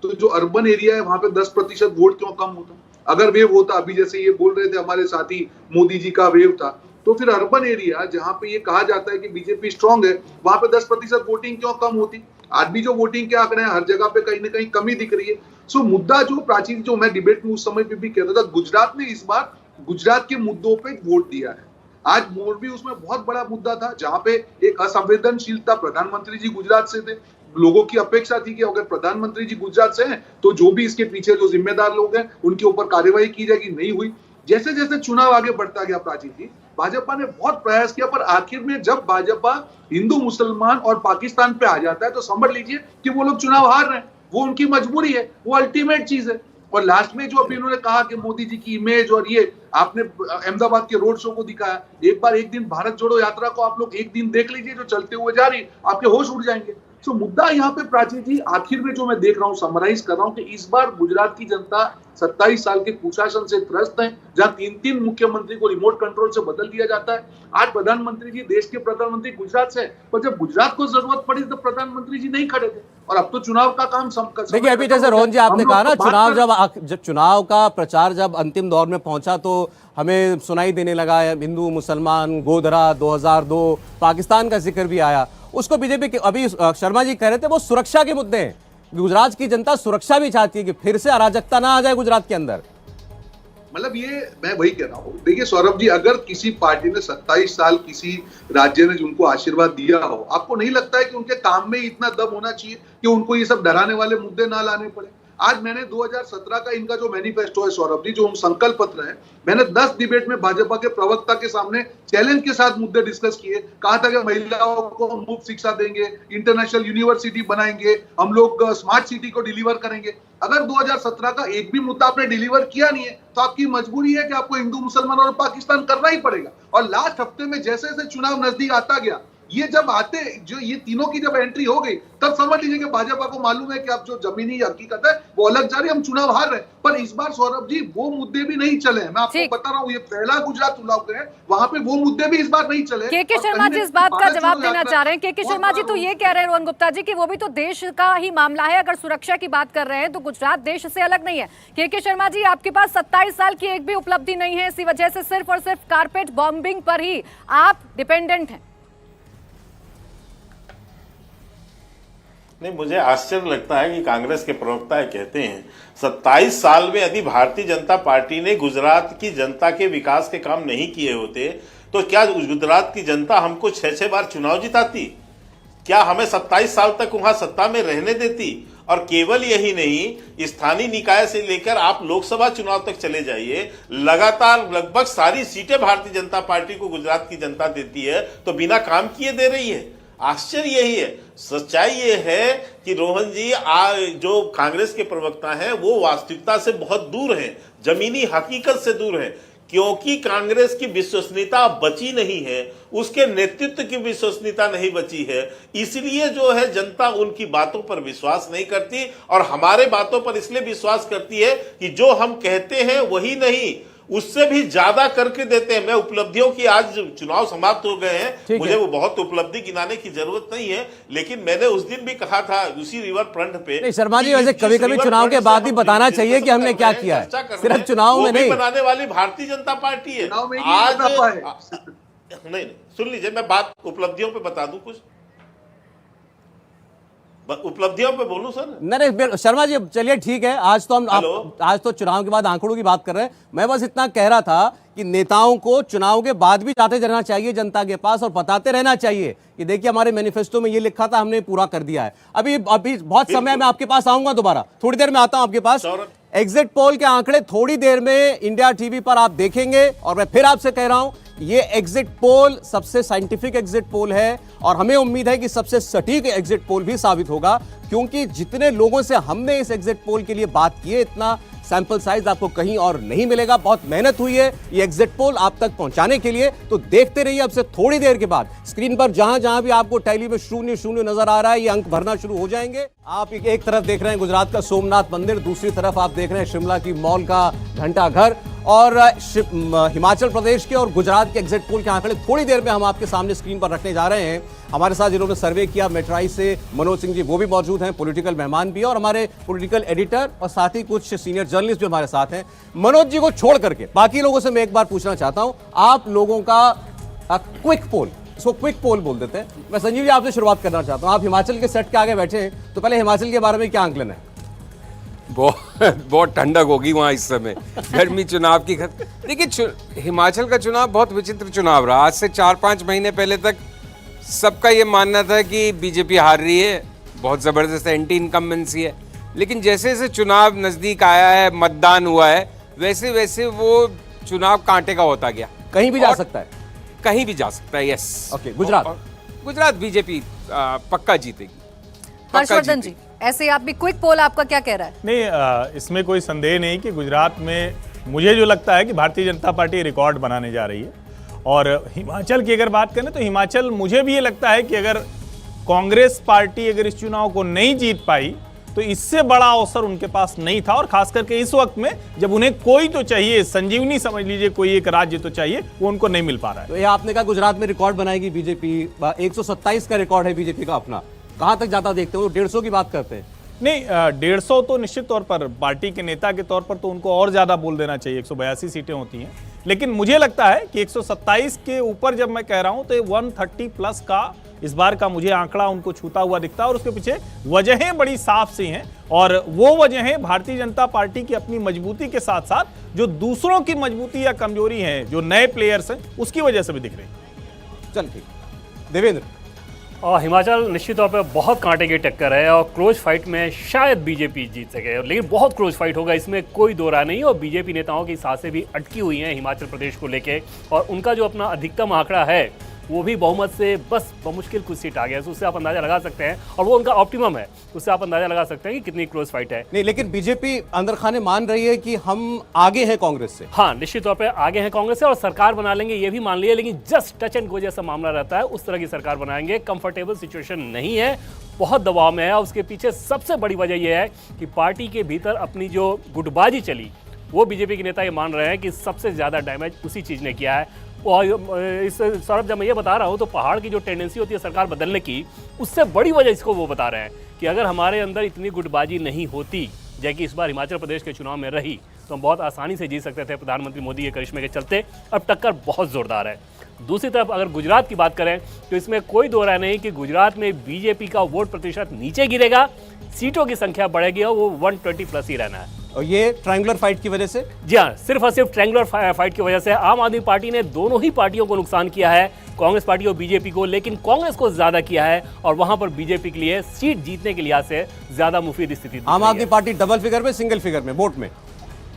तो जो अर्बन एरिया है वहां पे 10% वोट क्यों कम होता? अगर वेव होता, अभी जैसे ये बोल रहे थे हमारे साथी, मोदी जी का वेव था, तो फिर अर्बन एरिया जहां पे ये कहा जाता है कि बीजेपी स्ट्रांग है, वहां पे 10% वोटिंग क्यों कम होती? आज भी जो वोटिंग के आंकड़े हैं, हर जगह पे कहीं ना कहीं कमी दिख रही है। सो मुद्दा जो प्राचीन, जो मैं डिबेट में उस समय पे भी कहता था, गुजरात में इस बार गुजरात के मुद्दों पे वोट दिया है। आज मोरबी उसमें बहुत बड़ा मुद्दा था, जहां पे एक असंवेदनशीलता, प्रधानमंत्री जी गुजरात से थे, लोगों की अपेक्षा थी कि अगर प्रधानमंत्री जी गुजरात से हैं तो जो भी इसके पीछे जो जिम्मेदार लोग हैं उनके ऊपर कार्यवाही की जाएगी, नहीं हुई। जैसे जैसे चुनाव आगे बढ़ता गया प्राची जी, भाजपा ने बहुत प्रयास किया, पर आखिर में जब भाजपा हिंदू मुसलमान और पाकिस्तान पे आ जाता है तो समझ लीजिए कि वो लोग चुनाव हार रहे हैं, वो उनकी मजबूरी है, वो अल्टीमेट चीज है। और लास्ट में जो अभी उन्होंने कहा कि मोदी जी की इमेज, और ये आपने अहमदाबाद के रोड शो को दिखाया, एक दिन भारत जोड़ो यात्रा को आप लोग एक दिन देख लीजिए जो चलते हुए जा रही, आपके होश उड़ जाएंगे। तो मुद्दा यहाँ पे प्राची जी आखिर में जो मैं देख रहा हूँ, समराइज कर रहा हूँ कि इस बार गुजरात की जनता 27 साल के कुशासन से त्रस्त है, जहां 3-3 मुख्यमंत्री को रिमोट कंट्रोल से बदल दिया जाता है। आज प्रधानमंत्री जी, देश के प्रधानमंत्री गुजरात से, पर जब गुजरात को जरूरत पड़ी तो प्रधानमंत्री जी नहीं खड़े थे, और अब तो चुनाव का काम देखिए अभी जैसे रोहन जी आपने कहा ना, जब चुनाव का प्रचार जब अंतिम दौर में पहुंचा तो हमें सुनाई देने लगा हिंदू मुसलमान, गोधरा 2002, पाकिस्तान का जिक्र भी आया। उसको बीजेपी के अभी शर्मा जी कह रहे थे वो सुरक्षा के मुद्दे हैं, गुजरात की जनता सुरक्षा भी चाहती है कि फिर से अराजकता ना आ जाए गुजरात के अंदर। मतलब ये मैं वही कह रहा हूँ, देखिए सौरभ जी, अगर किसी पार्टी ने 27 साल किसी राज्य ने उनको आशीर्वाद दिया हो, आपको नहीं लगता है कि उनके काम में इतना दम होना चाहिए कि उनको ये सब डराने वाले मुद्दे ना लाने पड़े? आज मैंने 2017 का इनका जो मैनिफेस्टो है सौरभ जी, जो संकल्प पत्र है, मैंने 10 डिबेट में भाजपा के प्रवक्ता के सामने चैलेंज के साथ मुद्दे डिस्कस किए। कहा था कि महिलाओं को मुफ्त शिक्षा देंगे, इंटरनेशनल यूनिवर्सिटी बनाएंगे, हम लोग स्मार्ट सिटी को डिलीवर करेंगे। अगर 2017 का एक भी मुद्दा आपने डिलीवर किया नहीं है तो आपकी मजबूरी है कि आपको हिंदू मुसलमान और पाकिस्तान करना ही पड़ेगा। और लास्ट हफ्ते में जैसे जैसे चुनाव नजदीक आता गया, ये जब आते, जो ये तीनों की जब एंट्री हो गई, तब समझ लीजिए कि भाजपा को मालूम है कि अब जो जमीनी हकीकत है वो अलग जा रही है, हम चुनाव हार रहे हैं। पर इस बार सौरभ जी वो मुद्दे भी नहीं चले हैं, मैं आपको बता रहा हूँ, ये पहला गुजरात चुनाव है, वहां पे वो मुद्दे भी इस बार नहीं चले। के शर्मा जी इस बात का जवाब देना चाह रहे हैं। के शर्मा जी तो ये कह रहे हैं रोहन गुप्ता जी कि वो भी तो देश का ही मामला है, अगर सुरक्षा की बात कर रहे हैं तो गुजरात देश से अलग नहीं है। के शर्मा जी, आपके पास 27 साल की एक भी उपलब्धि नहीं है, इसी वजह से सिर्फ और सिर्फ कारपेट बॉम्बिंग पर ही आप डिपेंडेंट हैं। नहीं, मुझे आश्चर्य लगता है कि कांग्रेस के प्रवक्ता कहते हैं 27 साल में यदि भारतीय जनता पार्टी ने गुजरात की जनता के विकास के काम नहीं किए होते तो क्या गुजरात की जनता हमको 6-6 बार चुनाव जिताती? क्या हमें 27 साल तक वहां सत्ता में रहने देती? और केवल यही नहीं, स्थानीय निकाय से लेकर आप लोकसभा चुनाव तक चले जाइए, लगातार लगभग सारी सीटें भारतीय जनता पार्टी को गुजरात की जनता देती है, तो बिना काम किए दे रही है। आश्चर्य यही है। सच्चाई ये है कि रोहन जी, जो कांग्रेस के प्रवक्ता हैं वो वास्तविकता से बहुत दूर हैं, जमीनी हकीकत से दूर हैं, क्योंकि कांग्रेस की विश्वसनीयता बची नहीं है, उसके नेतृत्व की विश्वसनीयता नहीं बची है, इसलिए जो है जनता उनकी बातों पर विश्वास नहीं करती, और हमारे बातों पर इसलिए विश्वास करती है कि जो हम कहते हैं वही नहीं, उससे भी ज्यादा करके देते हैं। मैं उपलब्धियों की, आज चुनाव समाप्त हो गए हैं, मुझे वो बहुत उपलब्धि गिनाने की जरूरत नहीं है, लेकिन मैंने उस दिन भी कहा था उसी रिवर फ्रंट पे। शर्मा जी, वैसे कभी कभी चुनाव के बाद ही बताना चाहिए कि हमने क्या किया है, सिर्फ चुनाव में नहीं। बनाने वाली भारतीय जनता पार्टी है आज। नहीं, सुन लीजिए, मैं बात उपलब्धियों पे बता दूं, कुछ उपलब्धियों पे बोलूं सर? नहीं शर्मा जी, चलिए ठीक है, आज तो चुनाव के बाद आंकड़ों की बात कर रहे हैं। मैं बस इतना कह रहा था कि नेताओं को चुनाव के बाद भी जाते रहना चाहिए जनता के पास, और बताते रहना चाहिए कि देखिए हमारे मैनिफेस्टो में ये लिखा था, हमने पूरा कर दिया है। अभी बहुत समय में आपके पास आऊंगा, दोबारा थोड़ी देर में आता हूं आपके पास। एग्जिट पोल के आंकड़े थोड़ी देर में इंडिया टीवी पर आप देखेंगे, और मैं फिर आपसे कह रहा हूं, ये एग्जिट पोल सबसे साइंटिफिक एग्जिट पोल है, और हमें उम्मीद है कि सबसे सटीक एग्जिट पोल भी साबित होगा, क्योंकि जितने लोगों से हमने इस एग्जिट पोल के लिए बात की है, इतना सैंपल साइज आपको कहीं और नहीं मिलेगा। बहुत मेहनत हुई है ये एग्जिट पोल आप तक पहुंचाने के लिए, तो देखते रहिए। अब से थोड़ी देर के बाद स्क्रीन पर जहां जहां भी आपको टैली में 0-0 नजर आ रहा है, ये अंक भरना शुरू हो जाएंगे। आप एक तरफ देख रहे हैं गुजरात का सोमनाथ मंदिर, दूसरी तरफ आप देख रहे हैं शिमला की मॉल का घंटा घर, और हिमाचल प्रदेश के और गुजरात के एग्जिट पोल के आंकड़े थोड़ी देर में हम आपके सामने स्क्रीन पर रखने जा रहे हैं। हमारे साथ जिन्होंने सर्वे किया मेट्राई से, मनोज सिंह जी वो भी मौजूद हैं, पॉलिटिकल मेहमान भी, और हमारे पॉलिटिकल एडिटर और साथ ही कुछ सीनियर जर्नलिस्ट भी हमारे साथ हैं। मनोज जी को छोड़ करके बाकी लोगों से मैं एक बार पूछना चाहता हूं, आप लोगों का क्विक पोल, इसको क्विक पोल बोल देते हैं। मैं संजीव जी आपसे शुरुआत करना चाहता हूं, आप हिमाचल के सेट के आगे बैठे हैं, तो पहले हिमाचल के बारे में क्या आंकलन है? बहुत ठंडक होगी वहाँ इस समय। गर्मी चुनाव की देखिए, हिमाचल का चुनाव बहुत विचित्र चुनाव रहा। आज से 4-5 महीने पहले तक सबका ये मानना था कि बीजेपी हार रही है, बहुत ज़बरदस्त एंटी इनकम्बेंसी है। लेकिन जैसे जैसे चुनाव नज़दीक आया है, मतदान हुआ है, वैसे वैसे वो चुनाव कांटे का होता गया। कहीं भी जा सकता है, कहीं भी जा सकता है। Yes. Okay, Gujarat. Gujarat BJP पक्का जीतेगी। हर्षवर्धन जी, ऐसे आप भी क्विक पोल आपका क्या कह रहा है? नहीं, इसमें कोई संदेह नहीं कि गुजरात में मुझे जो लगता है कि भारतीय जनता पार्टी रिकॉर्ड बनाने जा रही है। और हिमाचल की अगर बात करें तो हिमाचल मुझे भी ये लगता है कि अगर कांग्रेस पार्टी अगर इस चुनाव को नहीं जीत पाई तो इससे बड़ा अवसर उनके पास नहीं था। और खास करके इस वक्त में जब उन्हें कोई तो चाहिए, संजीवनी समझ लीजिए, कोई एक राज्य तो चाहिए, वो उनको नहीं मिल पा रहा है। तो ये आपने कहा गुजरात में रिकॉर्ड बनाएगी बीजेपी, 127 का रिकॉर्ड है बीजेपी का अपना। कहां तक जाता देखते हो? 150 की बात करते हैं। नहीं, 150 तो निश्चित तौर पर पार्टी के नेता के तौर पर तो उनको और ज्यादा बोल देना चाहिए। 182 सीटें होती हैं, लेकिन मुझे लगता है कि 127 के ऊपर जब मैं कह रहा हूं तो 130 प्लस का इस बार का मुझे आंकड़ा उनको छूता हुआ दिखता है। और उसके पीछे वजहें बड़ी साफ सी हैं, और वो वजहें भारतीय जनता पार्टी की अपनी मजबूती के साथ साथ जो दूसरों की मजबूती या कमजोरी है, जो नए प्लेयर्स हैं, उसकी वजह से भी दिख रही है। चल ठीक। देवेंद्र, और हिमाचल निश्चित तौर पर बहुत कांटे की टक्कर है और क्लोज फाइट में शायद बीजेपी जीत सके, लेकिन बहुत क्लोज फाइट होगा, इसमें कोई दो राय नहीं। और बीजेपी नेताओं की सांसें भी अटकी हुई हैं हिमाचल प्रदेश को लेके, और उनका जो अपना अधिकतम आंकड़ा है वो भी बहुमत से बस बमुश्किल कुछ सीट आ गया है। उससे आप अंदाजा लगा सकते हैं, और वो उनका ऑप्टिमम है, उससे आप अंदाजा लगा सकते हैं कि कितनी क्लोज फाइट है। नहीं, लेकिन बीजेपी अंदर खाने मान रही है कि हम आगे हैं कांग्रेस से। हाँ, निश्चित तौर पे आगे हैं कांग्रेस से और सरकार बना लेंगे, ये भी मान लिया। लेकिन जस्ट टच एंड गो जैसा मामला रहता है, उस तरह की सरकार बनाएंगे। कंफर्टेबल सिचुएशन नहीं है, बहुत दबाव में है। और उसके पीछे सबसे बड़ी वजह यह है कि पार्टी के भीतर अपनी जो गुटबाजी चली, वो बीजेपी के नेता ये मान रहे हैं कि सबसे ज़्यादा डैमेज उसी चीज़ ने किया है। और इस सौरभ, जब मैं ये बता रहा हूँ तो पहाड़ की जो टेंडेंसी होती है सरकार बदलने की, उससे बड़ी वजह इसको वो बता रहे हैं कि अगर हमारे अंदर इतनी गुटबाजी नहीं होती, जैसे कि इस बार हिमाचल प्रदेश के चुनाव में रही, तो हम बहुत आसानी से जीत सकते थे प्रधानमंत्री मोदी के करिश्मे के चलते। अब टक्कर बहुत ज़ोरदार है। दूसरी तरफ अगर गुजरात की बात करें तो इसमें कोई दो राय नहीं कि गुजरात में बीजेपी का वोट प्रतिशत नीचे गिरेगा, सीटों की संख्या बढ़ेगी और वो 120 प्लस ही रहना है। और ये ट्रायंगुलर फाइट की वजह से? जी हाँ, सिर्फ और सिर्फ ट्रायंगुलर फाइट की वजह से। आम आदमी पार्टी ने दोनों ही पार्टियों को नुकसान किया है, कांग्रेस पार्टी और बीजेपी को, लेकिन कांग्रेस को ज्यादा किया है और वहां पर बीजेपी के लिए सीट जीतने के लिहाज से ज्यादा मुफीद स्थिति। आम आदमी पार्टी डबल फिगर में, सिंगल फिगर में वोट में,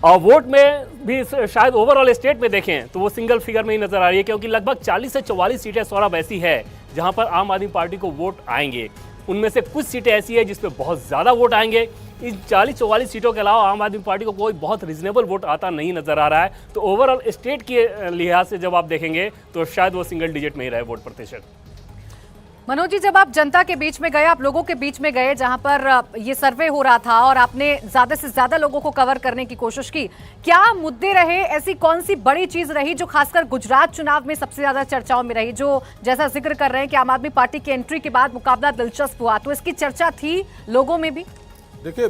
और वोट में भी शायद ओवरऑल स्टेट में देखें तो वो सिंगल फिगर में ही नजर आ रही है, क्योंकि लगभग 40 से 44 सीटें सौरभ ऐसी है जहां पर आम आदमी पार्टी को वोट आएंगे। उनमें से कुछ सीटें ऐसी है जिसपे बहुत ज्यादा वोट आएंगे। इन 40-44 सीटों के अलावा आम आदमी पार्टी को कोई बहुत रीजनेबल वोट आता नहीं नजर आ रहा है। तो ओवरऑल स्टेट के लिहाज से जब आप देखेंगे तो शायद वो सिंगल डिजिट में ही रहे वोट प्रतिशत। मनोज जी, जब आप जनता के बीच में गए, आप लोगों के बीच में गए जहां पर ये सर्वे हो रहा था और आपने ज्यादा से ज्यादा लोगों को कवर करने की कोशिश की, क्या मुद्दे रहे? ऐसी कौन सी बड़ी चीज रही जो खासकर गुजरात चुनाव में सबसे ज्यादा चर्चाओं में रही, जो जैसा जिक्र कर रहे हैं कि आम आदमी पार्टी की एंट्री के बाद मुकाबला दिलचस्प हुआ, तो इसकी चर्चा थी लोगों में भी? देखिए,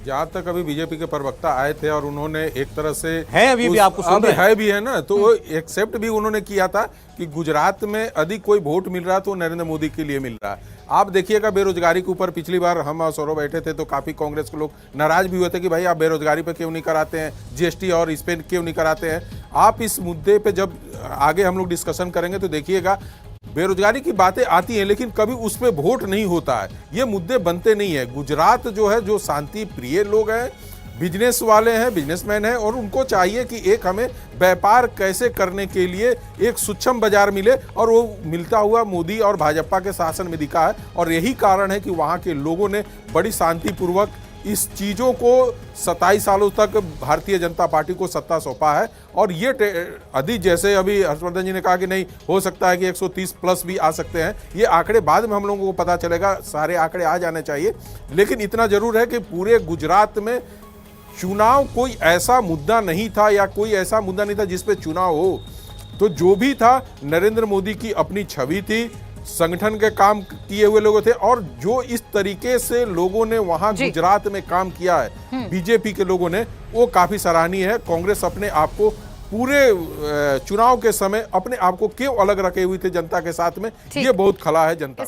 जहाँ तक अभी बीजेपी के प्रवक्ता आए थे और उन्होंने एक तरह से है अभी भी आपको सुन रहे हैं? है भी है ना, तो वो एक्सेप्ट भी उन्होंने किया था कि गुजरात में अधिक कोई वोट मिल रहा तो नरेंद्र मोदी के लिए मिल रहा है। आप देखिएगा बेरोजगारी के ऊपर, पिछली बार हम और सौरभ बैठे थे तो काफी कांग्रेस के लोग नाराज भी हुए थे कि भाई आप बेरोजगारी पे क्यों नहीं कराते हैं, जीएसटी और इस पे क्यों नहीं कराते हैं। आप इस मुद्दे पे जब आगे हम लोग डिस्कशन करेंगे तो देखिएगा बेरोजगारी की बातें आती हैं, लेकिन कभी उस पर वोट नहीं होता है, ये मुद्दे बनते नहीं है। गुजरात जो है, जो शांति प्रिय लोग हैं, बिजनेस वाले हैं, बिजनेसमैन हैं, और उनको चाहिए कि एक हमें व्यापार कैसे करने के लिए एक सूक्ष्म बाजार मिले, और वो मिलता हुआ मोदी और भाजपा के शासन में दिखा है। और यही कारण है कि वहाँ के लोगों ने बड़ी शांतिपूर्वक इस चीज़ों को 27 सालों तक भारतीय जनता पार्टी को सत्ता सौंपा है। और ये अधिक, जैसे अभी हर्षवर्धन जी ने कहा कि नहीं हो सकता है कि 130 प्लस भी आ सकते हैं, ये आंकड़े बाद में हम लोगों को पता चलेगा, सारे आंकड़े आ जाने चाहिए। लेकिन इतना जरूर है कि पूरे गुजरात में चुनाव कोई ऐसा मुद्दा नहीं था, या कोई ऐसा मुद्दा नहीं था जिस पे चुनाव हो। तो जो भी था, नरेंद्र मोदी की अपनी छवि थी, संगठन के काम किए हुए लोग थे, और जो इस तरीके से लोगों ने वहां गुजरात में काम किया है बीजेपी के लोगों ने, वो काफी सराहनीय है। कांग्रेस अपने आप को पूरे चुनाव के समय अपने आप को क्यों अलग रखे हुई थे जनता के साथ में, ये बहुत खला है जनता।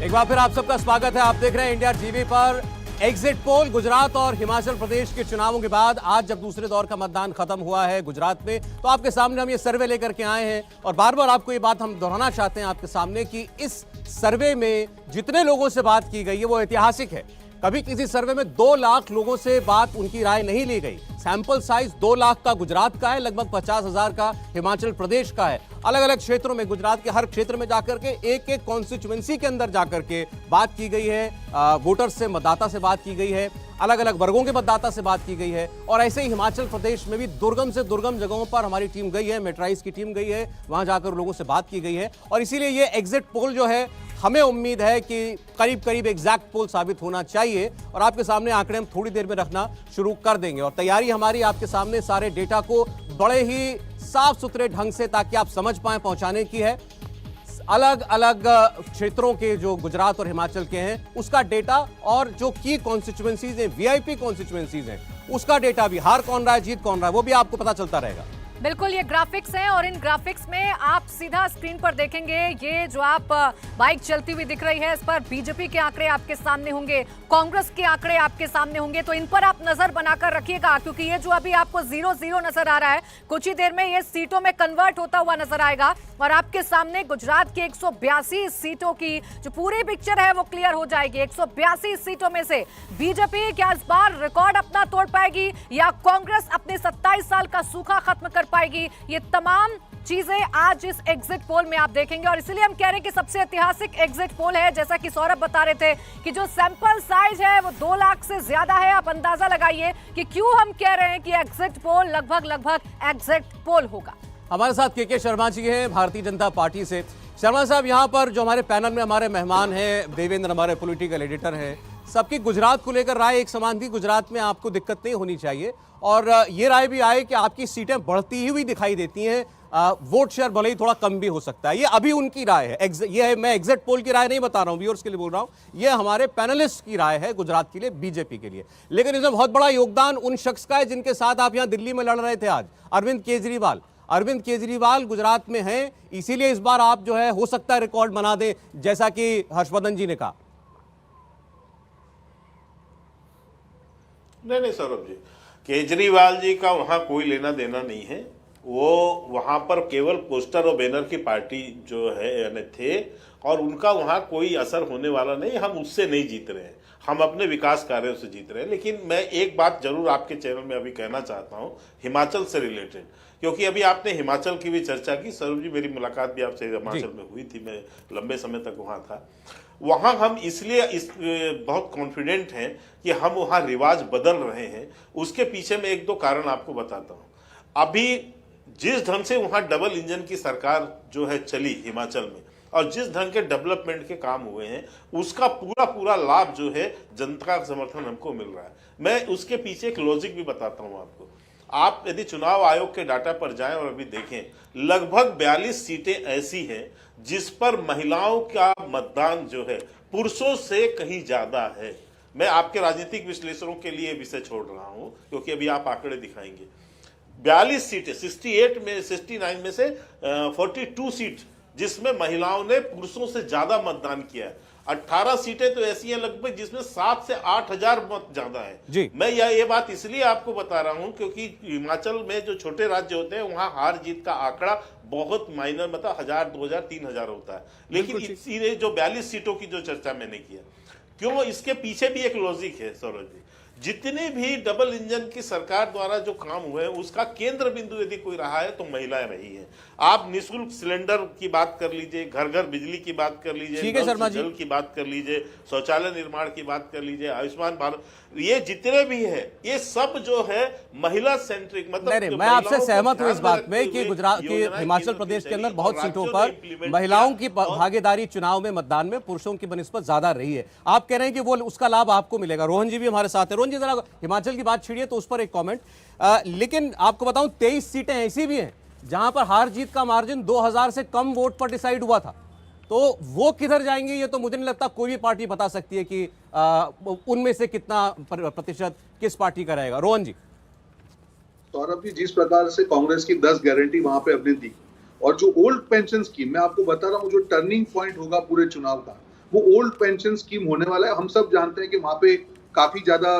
एक बार फिर आप सबका स्वागत है। आप देख रहे हैं इंडिया टीवी पर एग्जिट पोल गुजरात और हिमाचल प्रदेश के चुनावों के बाद आज जब दूसरे दौर का मतदान खत्म हुआ है गुजरात में, तो आपके सामने हम ये सर्वे लेकर के आए हैं और बार बार आपको ये बात हम दोहराना चाहते हैं आपके सामने कि इस सर्वे में जितने लोगों से बात की गई है वो ऐतिहासिक है। कभी किसी सर्वे में 2 लाख लोगों से बात उनकी राय नहीं ली गई। सैंपल साइज 2 लाख का गुजरात का है, लगभग 50,000 का हिमाचल प्रदेश का है। अलग अलग क्षेत्रों में, गुजरात के हर क्षेत्र में जाकर के एक एक कॉन्स्टिट्यूएंसी के अंदर जाकर के बात की गई है, वोटर्स से, मतदाता से बात की गई है, अलग अलग वर्गों के मतदाता से बात की गई है। और ऐसे ही हिमाचल प्रदेश में भी दुर्गम से दुर्गम जगहों पर हमारी टीम गई है, मेट्राइज की टीम गई है, वहां जाकर लोगों से बात की गई है। और इसीलिए ये एग्जिट पोल जो है, हमें उम्मीद है कि करीब करीब एग्जैक्ट पोल साबित होना चाहिए और आपके सामने आंकड़े हम थोड़ी देर में रखना शुरू कर देंगे। और तैयारी हमारी आपके सामने सारे डेटा को बड़े ही साफ सुथरे ढंग से, ताकि आप समझ पाएं, पहुंचाने की है। अलग अलग क्षेत्रों के जो गुजरात और हिमाचल के हैं उसका डेटा, और जो की कॉन्स्टिट्यूएंसीज हैं, वीआईपी कॉन्स्टिट्यूएंसीज हैं, उसका डेटा भी, हार कौन रहा है, जीत कौन रहा है, वो भी आपको पता चलता रहेगा। बिल्कुल, ये ग्राफिक्स हैं और इन ग्राफिक्स में आप सीधा स्क्रीन पर देखेंगे, ये जो आप बाइक चलती हुई दिख रही है, इस पर बीजेपी के आंकड़े आपके सामने होंगे, कांग्रेस के आंकड़े आपके सामने होंगे। तो इन पर आप नजर बनाकर रखिएगा, क्योंकि ये जो अभी आपको 0-0 नजर आ रहा है, कुछ ही देर में ये सीटों में कन्वर्ट होता हुआ नजर आएगा और आपके सामने गुजरात के 182 सीटों की जो पूरी पिक्चर है वो क्लियर हो जाएगी। 182 सीटों में से बीजेपी क्या इस बार रिकॉर्ड अपना तोड़ पाएगी या कांग्रेस अपने 27 साल का सूखा खत्म कर पाएगी, ये तमाम चीजें आज इस एग्जिट पोल में आप देखेंगे। और इसलिए हम कह रहे हैं कि सबसे ऐतिहासिक एग्जिट पोल है। जैसा कि सौरभ बता रहे थे कि जो सैंपल साइज है वो 2 लाख से ज्यादा है। आप अंदाजा लगाइए कि क्यों हम कह रहे हैं कि एग्जिट पोल लगभग एग्जिट पोल होगा। हमारे साथ के शर्मा जी हैं भारतीय जनता पार्टी से। शर्मा साहब, यहाँ पर जो हमारे पैनल में हमारे मेहमान हैं, देवेंद्र हमारे पॉलिटिकल एडिटर हैं, सबकी गुजरात को लेकर राय एक समान थी, गुजरात में आपको दिक्कत नहीं होनी चाहिए। और ये राय भी आए कि आपकी सीटें बढ़ती हुई दिखाई देती हैं, वोट शेयर भले ही थोड़ा कम भी हो सकता है। ये अभी उनकी राय है, ये है, मैं एग्जिट पोल की राय नहीं बता रहा हूँ, व्यूअर्स के लिए बोल रहा हूँ, ये हमारे पैनलिस्ट की राय है गुजरात के लिए, बीजेपी के लिए। लेकिन इसमें बहुत बड़ा योगदान उन शख्स का है जिनके साथ आप यहाँ दिल्ली में लड़ रहे थे आज, अरविंद केजरीवाल गुजरात में हैं, इसीलिए इस बार आप जो है हो सकता है रिकॉर्ड बना दें, जैसा कि हर्षवर्धन जी ने कहा। नहीं सौरभ जी, केजरीवाल जी का वहां कोई लेना देना नहीं है। वो वहां पर केवल पोस्टर और बैनर की पार्टी जो है यानी थे, और उनका वहां कोई असर होने वाला नहीं। हम उससे नहीं जीत रहे हैं, हम अपने विकास कार्यों से जीत रहे हैं। लेकिन मैं एक बात जरूर आपके चैनल में अभी कहना चाहता हूं, हिमाचल से रिलेटेड, क्योंकि अभी आपने हिमाचल की भी चर्चा की। सौरभ जी, मेरी मुलाकात भी आपसे हिमाचल में हुई थी, मैं लंबे समय तक वहां था। वहां हम इसलिए बहुत कॉन्फिडेंट हैं कि हम वहां रिवाज बदल रहे हैं। उसके पीछे मैं 1-2 कारण आपको बताता हूं। अभी जिस ढंग से वहां डबल इंजन की सरकार जो है चली हिमाचल में, और जिस ढंग के डेवलपमेंट के काम हुए हैं, उसका पूरा लाभ जो है जनता का समर्थन हमको मिल रहा है। मैं उसके पीछे एक लॉजिक भी बताता हूं आपको। आप यदि चुनाव आयोग के डाटा पर जाएं और अभी देखें, लगभग 42 सीटें ऐसी हैं जिस पर महिलाओं का मतदान जो है पुरुषों से कहीं ज्यादा है। मैं आपके राजनीतिक विश्लेषणों के लिए विषय छोड़ रहा हूं, क्योंकि अभी आप आंकड़े दिखाएंगे। 42 सीटें 69 में से 42 सीट जिसमें महिलाओं ने पुरुषों से ज्यादा मतदान किया है। 18 सीटें तो ऐसी हैं लगभग जिसमें 7 से 8 हजार मत ज्यादा है। मैं ये बात इसलिए आपको बता रहा हूं क्योंकि हिमाचल में जो छोटे राज्य होते हैं वहां हार जीत का आंकड़ा बहुत माइनर, मतलब 1000, 2000, 3000 होता है। लेकिन इसीलिए जो 42 सीटों की जो चर्चा मैंने किया, क्यों, इसके पीछे भी एक लॉजिक है सौरभ जी। जितने भी डबल इंजन की सरकार द्वारा जो काम हुए हैं उसका केंद्र बिंदु यदि कोई रहा है तो महिलाएं रही हैं। आप निःशुल्क सिलेंडर की बात कर लीजिए, घर घर बिजली की बात कर लीजिए, जल की बात कर लीजिए, शौचालय निर्माण की बात कर लीजिए, आयुष्मान भारत, ये जितने भी है ये सब जो है महिला सेंट्रिक, मतलब मैं आपसे सहमत हूं इस बात में कि गुजरात की, हिमाचल प्रदेश के अंदर बहुत सीटों पर महिलाओं की भागीदारी चुनाव में, मतदान में पुरुषों की बनिस्बत ज्यादा रही है। आप कह रहे हैं कि वो उसका लाभ आपको मिलेगा। रोहन जी भी हमारे साथ है। रोहन जी, जरा हिमाचल की बात छेड़िए तो उस पर एक कमेंट। लेकिन आपको बताऊं 23 सीटें ऐसी भी हैं जहां पर हार जीत का मार्जिन 2000 से कम वोट पर डिसाइड हुआ था। तो वो किधर जाएंगे ये तो मुझे नहीं लगता कोई भी पार्टी बता सकती है कि उनमें से कितना प्रतिशत किस पार्टी का रहेगा। रोहन जी। सौरभ जी, जिस प्रकार से कांग्रेस की 10 गारंटी वहां पे अपने दी, और जो ओल्ड पेंशन स्कीम, मैं आपको बता रहा हूँ, जो टर्निंग पॉइंट होगा पूरे चुनाव का, वो ओल्ड पेंशन स्कीम होने वाला है। हम सब जानते हैं कि वहां पे काफी ज्यादा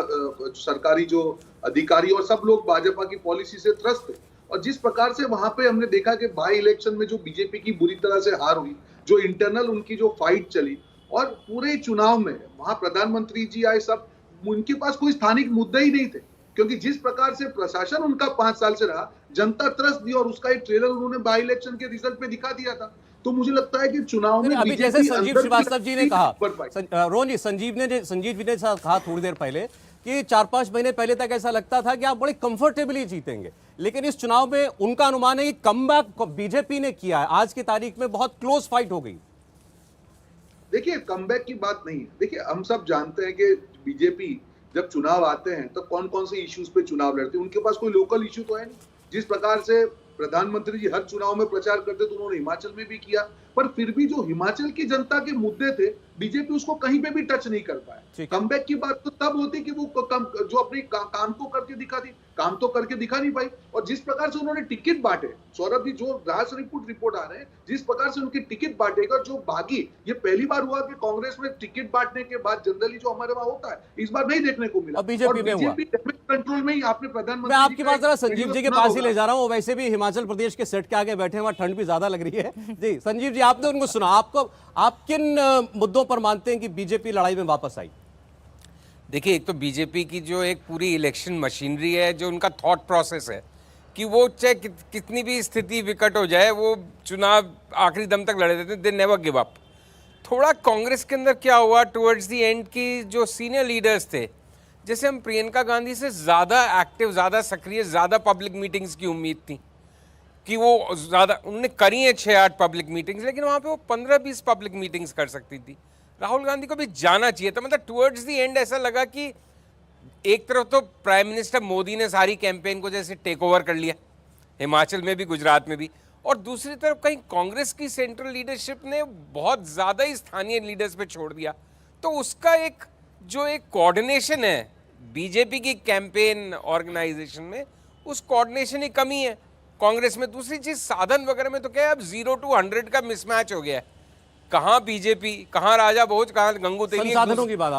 सरकारी जो अधिकारी और सब लोग भाजपा की पॉलिसी से त्रस्त थे। और जिस प्रकार से वहां पे हमने देखा कि बाई इलेक्शन में जो बीजेपी की बुरी तरह से हार हुई, जो इंटरनल उनकी जो फाइट चली, और पूरे चुनाव में वहां प्रधानमंत्री जी आए, सब उनके पास कोई स्थानिक मुद्दे ही नहीं थे, क्योंकि जिस प्रकार से प्रशासन उनका 5 साल से रहा, जनता त्रस्त दी और उसका एक ट्रेलर उन्होंने बाई इलेक्शन के रिजल्ट पे दिखा दिया था। तो मुझे लगता है कि चुनाव में अभी जैसे संजीव श्रीवास्तव जी ने कहा, रोहन जी, संजीव जी ने कहा थोड़ी देर पहले कि 4-5 महीने पहले तक ऐसा लगता था कि आप बड़े कंफर्टेबली जीतेंगे, लेकिन इस चुनाव में उनका अनुमान है कि कमबैक बीजेपी ने किया है। आज की तारीख में बहुत क्लोज फाइट हो गई। देखिए, कमबैक की बात नहीं है। देखिए, हम सब जानते हैं कि बीजेपी जब चुनाव आते हैं तो कौन कौन से इश्यूज पे चुनाव लड़ते हैं। उनके पास कोई लोकल इश्यू तो है नहीं। जिस प्रकार से प्रधानमंत्री जी हर चुनाव में प्रचार करते तो उन्होंने हिमाचल में भी किया, पर फिर भी जो हिमाचल की जनता के मुद्दे थे, बीजेपी उसको कहीं पे भी टच नहीं कर पाया। कमबैक की बात तो तब होती कि वो जो अपनी काम को करके दिखा दी, काम तो करके दिखा नहीं पाई। और जिस प्रकार से उन्होंने टिकट बांटे, सौरभ जी, जो राज रिपोर्ट आ रहे हैं, जिस प्रकार से उनके टिकट बांटेगा, जो बागी, ये पहली बार हुआ कि कांग्रेस में टिकट बांटने के बाद जनरली जो हमारे वहां होता है, इस बार नहीं देखने को मिला। बीजेपी में हुआ कंट्रोल में ही आपने प्रधानमंत्री, मैं आपकी बात जरा संजीव जी के पास ही ले जा रहा हूं। वैसे भी हिमाचल प्रदेश के सेट के आगे बैठे हैं, वहां ठंड भी ज्यादा लग रही है। जी संजीव जी, आपने उनको सुना, आप किन मुद्दों पर मानते हैं कि बीजेपी लड़ाई में वापस आई? देखिए, एक तो बीजेपी की जो एक पूरी इलेक्शन मशीनरी है, जो उनका थॉट प्रोसेस है कि वो चाहे कितनी भी स्थिति विकट हो जाए, वो चुनाव आखिरी दम तक लड़े देते, दे नेवर गिव अप। थोड़ा कांग्रेस के अंदर क्या हुआ टुवर्ड्स द एंड की जो सीनियर लीडर्स थे, जैसे हम प्रियंका गांधी से ज़्यादा एक्टिव, ज़्यादा सक्रिय, ज़्यादा पब्लिक मीटिंग्स की उम्मीद थी कि वो ज़्यादा, उन्होंने करी है 6-8 पब्लिक मीटिंग्स, लेकिन वहाँ पे वो 15-20 पब्लिक मीटिंग्स कर सकती थी। राहुल गांधी को भी जाना चाहिए था। मतलब टुवर्ड्स द एंड ऐसा लगा कि एक तरफ तो प्राइम मिनिस्टर मोदी ने सारी कैंपेन को जैसे टेक ओवर कर लिया, हिमाचल में भी, गुजरात में भी, और दूसरी तरफ कहीं कांग्रेस की सेंट्रल लीडरशिप ने बहुत ज़्यादा ही स्थानीय लीडर्स पे छोड़ दिया। तो उसका एक कोऑर्डिनेशन है बीजेपी की कैंपेन ऑर्गेनाइजेशन में, उस कोऑर्डिनेशन की कमी है कांग्रेस में। दूसरी चीज़, साधन वगैरह में तो क्या है, अब 0 to 100 का मिसमैच हो गया है। कहाँ बीजेपी, कहाँ राजा भोज, कहाँ गंगू तेली,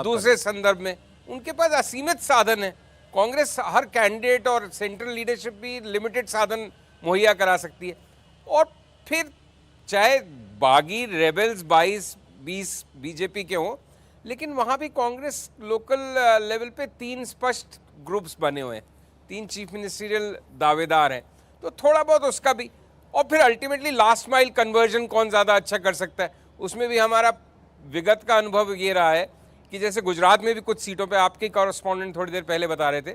दूसरे संदर्भ में उनके पास असीमित साधन है। कांग्रेस हर कैंडिडेट और सेंट्रल लीडरशिप भी लिमिटेड साधन मुहैया करा सकती है। और फिर चाहे बागी रेबल्स 22-20 बीजेपी के हों, लेकिन वहाँ भी कांग्रेस लोकल लेवल पे 3 स्पष्ट ग्रुप्स बने हुए हैं, 3 चीफ मिनिस्ट्रियल दावेदार हैं, तो थोड़ा बहुत उसका भी। और फिर अल्टीमेटली लास्ट माइल कन्वर्जन कौन ज़्यादा अच्छा कर सकता है, उसमें भी हमारा विगत का अनुभव ये रहा है कि जैसे गुजरात में भी कुछ सीटों पे आपके कॉरेस्पॉन्डेंट थोड़ी देर पहले बता रहे थे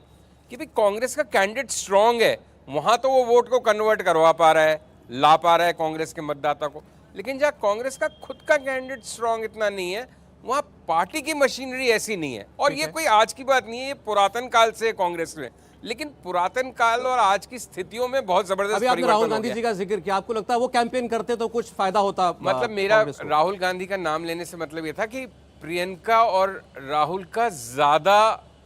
कि भाई कांग्रेस का कैंडिडेट स्ट्रांग है, वहाँ तो वो वोट को कन्वर्ट करवा पा रहा है, ला पा रहा है कांग्रेस के मतदाता को। लेकिन जहाँ कांग्रेस का खुद का कैंडिडेट स्ट्रांग इतना नहीं है, वहाँ पार्टी की मशीनरी ऐसी नहीं है। और ये कोई आज की बात नहीं है, ये पुरातन काल से कांग्रेस में, लेकिन पुरातन काल और आज की स्थितियों में बहुत जबरदस्त परिवर्तन हो गया। राहुल गांधी जी का जिक्र किया, आपको लगता है वो कैंपेन करते तो कुछ फायदा होता? मतलब मेरा राहुल गांधी का नाम लेने से मतलब ये था कि प्रियंका और राहुल का ज्यादा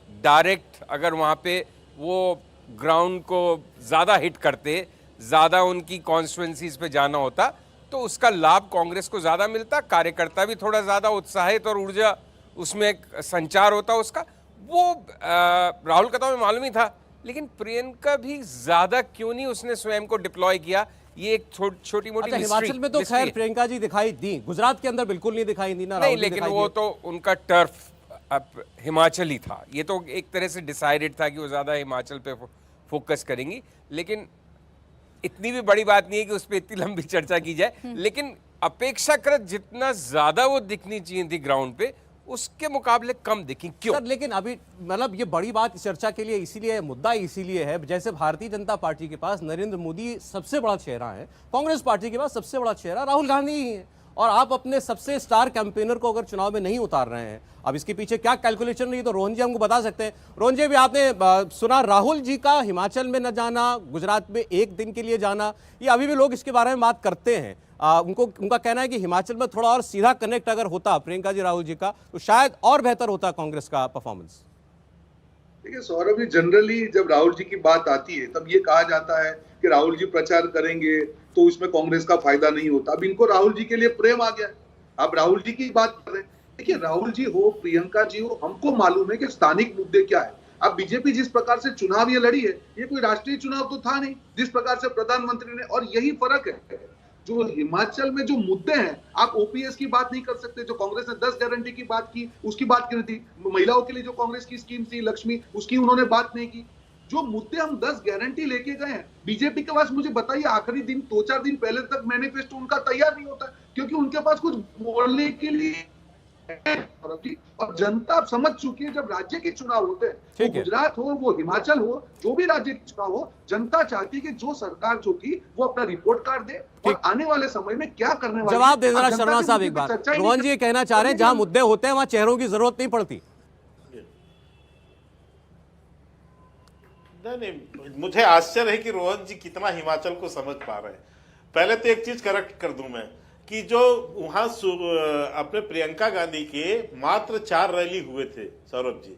डायरेक्ट, अगर वहां पे वो ग्राउंड को ज्यादा हिट करते, ज्यादा उनकी कॉन्स्टिट्यूएंसीज पे जाना होता, तो उसका लाभ कांग्रेस को ज्यादा मिलता, कार्यकर्ता भी थोड़ा ज्यादा उत्साहित और ऊर्जा उसमें संचार होता उसका। वो राहुल का तो हमें मालूम ही था, लेकिन प्रियंका भी ज्यादा क्यों नहीं उसने स्वयं को डिप्लॉय किया, ये एक छोटी मोटी हिमाचल में तो खैर प्रियंका जी दिखाई दी, गुजरात के अंदर बिल्कुल नहीं दिखाई दी ना। नहीं, लेकिन वो तो उनका टर्फ हिमाचल ही था, ये तो एक तरह से डिसाइडेड था कि वो ज्यादा हिमाचल पे फोकस करेंगी। लेकिन इतनी भी बड़ी बात नहीं है कि उस पर इतनी लंबी चर्चा की जाए, लेकिन अपेक्षाकृत जितना ज्यादा वो दिखनी चाहिए थी ग्राउंड पे, उसके मुकाबले कम दिखी। क्यों सर? लेकिन अभी मतलब ये बड़ी बात चर्चा के लिए इसीलिए, मुद्दा इसीलिए है, जैसे भारतीय जनता पार्टी के पास नरेंद्र मोदी सबसे बड़ा चेहरा है, कांग्रेस पार्टी के पास सबसे बड़ा चेहरा राहुल गांधी ही है, और आप अपने सबसे स्टार कैंपेनर को अगर चुनाव में नहीं उतार रहे हैं, अब इसके पीछे क्या कैलकुलेशन रही, तो रोहन जी हमको बता सकते हैं। रोहन जी, भी आपने सुना राहुल जी का हिमाचल में न जाना, गुजरात में एक दिन के लिए जाना, ये अभी भी लोग इसके बारे में बात करते हैं। उनका कहना है कि हिमाचल में थोड़ा और सीधा कनेक्ट अगर होता प्रियंका जी राहुल जी का, तो शायद और बेहतर होता कांग्रेस का परफॉर्मेंस। देखिए सौरभ जी, जनरली जब राहुल जी की बात आती है तब ये कहा जाता है कि राहुल जी प्रचार करेंगे तो इसमें कांग्रेस का फायदा नहीं होता। अब इनको राहुल जी के लिए प्रेम आ गया है, आप राहुल जी की बात कर रहे हैं, देखिए राहुल जी हो, प्रियंका जी हो, हमको मालूम है कि स्थानिक मुद्दे क्या है। अब बीजेपी जिस प्रकार से चुनाव ये लड़ी है, ये कोई राष्ट्रीय चुनाव तो था नहीं, जिस प्रकार से प्रधानमंत्री ने, और यही फर्क है। जो हिमाचल में जो मुद्दे हैं, आप ओपीएस की बात नहीं कर सकते, जो कांग्रेस ने 10 गारंटी की बात की, उसकी बात की नहीं थी। महिलाओं के लिए जो कांग्रेस की स्कीम थी लक्ष्मी, उसकी उन्होंने बात नहीं की। जो मुद्दे हम 10 गारंटी लेके गए हैं, बीजेपी के पास मुझे बताइए आखिरी दिन 2-4 दिन पहले तक मैनिफेस्टो उनका तैयार नहीं होता, क्योंकि उनके पास कुछ बोलने के लिए। और जनता अब समझ चुकी है, जब राज्य के चुनाव होते हैं, वो गुजरात हो, वो हिमाचल हो, जो भी राज्य के चुनाव हो, जनता चाहती है कि जो सरकार जो थी वो अपना रिपोर्ट कार्ड दे और आने वाले समय में क्या करने वाली। जवाब दे जरा शर्मा साहब एक बार। रोहन जी ये कहना चाह रहे हैं जहां मुद्दे होते हैं वहां चेहरों की जरूरत नहीं पड़ती। नहीं, मुझे आश्चर्य है कि रोहन जी कितना हिमाचल को समझ पा रहे हैं। पहले तो एक चीज करेक्ट कर दूं मैं कि जो वहां अपने प्रियंका गांधी के मात्र 4 रैली हुए थे सौरभ जी,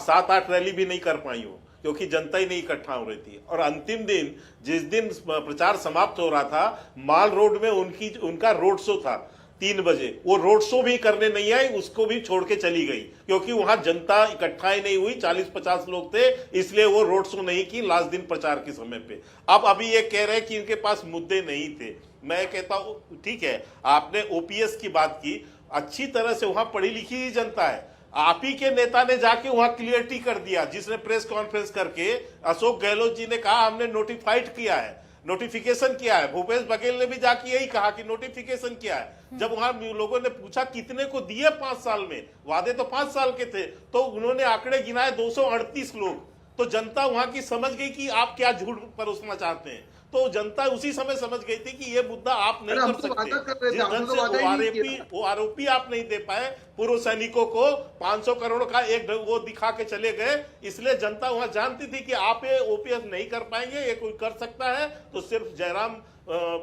7-8 रैली भी नहीं कर पाई हो, क्योंकि जनता ही नहीं इकट्ठा हो रही थी। और अंतिम दिन जिस दिन प्रचार समाप्त हो रहा था, माल रोड में उनका रोड शो था 3 बजे, वो रोड शो भी करने नहीं आई, उसको भी छोड़ के चली गई, क्योंकि वहां जनता इकट्ठा ही नहीं हुई। 40-50 लोग थे, इसलिए वो रोड शो नहीं की लास्ट दिन प्रचार के समय पे। अब अभी ये कह रहे हैं कि इनके पास मुद्दे नहीं थे। मैं कहता हूं ठीक है, आपने ओपीएस की बात की, अच्छी तरह से वहां पढ़ी लिखी ही जनता है। आप ही के नेता ने जाके वहां क्लियरिटी कर दिया, जिसने प्रेस कॉन्फ्रेंस करके अशोक गहलोत जी ने कहा हमने नोटिफाइड किया है, नोटिफिकेशन किया है। भूपेश बघेल ने भी जाके यही कहा कि नोटिफिकेशन किया है। जब वहां लोगों ने पूछा कितने को दिए 5 साल में, वादे तो 5 साल के थे, तो उन्होंने आंकड़े गिनाए 238 लोग। तो जनता वहां की समझ गई कि आप क्या झूठ परोसना चाहते हैं। तो जनता उसी समय समझ गई थी कि ये मुद्दा आप नहीं कर सकते। जिस ढंग से वो आरोपी आप नहीं दे पाए, पूर्व सैनिकों को 500 करोड़ का एक वो दिखा के चले गए, इसलिए जनता वहां जानती थी कि आप ये ओपीएस नहीं कर पाएंगे। ये कोई कर सकता है तो सिर्फ जयराम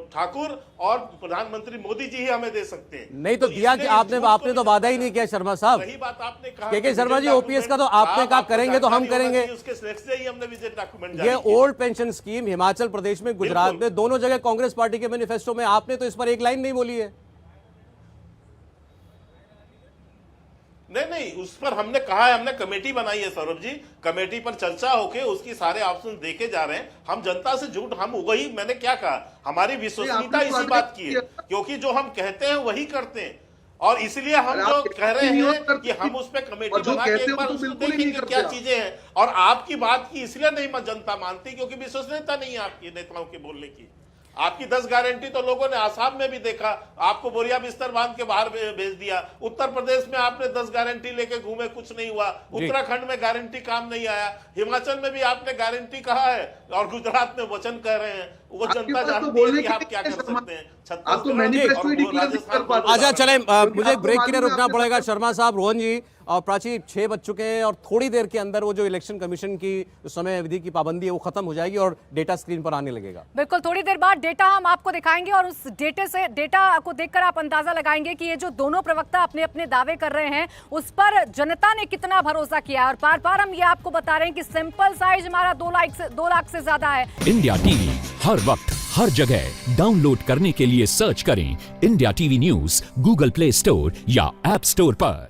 ठाकुर और प्रधानमंत्री मोदी जी ही हमें दे सकते हैं। नहीं तो दिया कि आपने तो वादा ही नहीं किया शर्मा साहब। वही बात आपने कहा के शर्मा जी, ओपीएस का तो आपने कहा करेंगे तो हम करेंगे। उसके नेक्स्ट डे ही हमने विजिट डॉक्यूमेंट ये old pension scheme Himachal Pradesh में, गुजरात में, दोनों जगह कांग्रेस पार्टी के मैनिफेस्टो में आपने तो इस पर एक लाइन नहीं बोली है। नहीं, उस पर हमने कहा है, हमने कमेटी बनाई है सौरभ जी, कमेटी पर चर्चा होके उसकी सारे ऑप्शन देखे जा रहे हैं। हम जनता से झूठ, हम वही, मैंने क्या कहा, हमारी विश्वसनीयता इसी बात की है, क्योंकि जो हम कहते हैं वही करते हैं। और इसलिए हम जो कह रहे हैं कि हम उस पर कमेटी बना के एक बार उसको देखेंगे क्या चीजें हैं। और आपकी बात की इसलिए नहीं जनता मानती, क्योंकि विश्वसनीयता नहीं है आपके नेताओं के बोलने की। आपकी 10 गारंटी तो लोगों ने आसाम में भी देखा, आपको बोरिया बिस्तर बांध के बाहर भेज दिया। उत्तर प्रदेश में आपने 10 गारंटी लेके घूमे, कुछ नहीं हुआ। उत्तराखंड में गारंटी काम नहीं आया। हिमाचल में भी आपने गारंटी कहा है और गुजरात में वचन कह रहे हैं। वो जनता जानती है कि आप क्या कर सकते हैं। अच्छा चले, मुझे ब्रेक के लिए रुकना पड़ेगा। शर्मा साहब, रोहन जी और प्राची, 6 बज चुके हैं और थोड़ी देर के अंदर वो जो इलेक्शन कमीशन की समय अवधि की पाबंदी है वो खत्म हो जाएगी और डेटा स्क्रीन पर आने लगेगा। बिल्कुल, थोड़ी देर बाद डेटा हम आपको दिखाएंगे और उस डेटा को देखकर आप अंदाजा लगाएंगे कि ये जो दोनों प्रवक्ता अपने अपने दावे कर रहे हैं उस पर जनता ने कितना भरोसा किया। और बार बार हम ये आपको बता रहे हैं कि सैंपल साइज हमारा 2 लाख से ज्यादा है। इंडिया टीवी हर वक्त हर जगह डाउनलोड करने के लिए सर्च करें India TV news Google play store या ऐप स्टोर पर।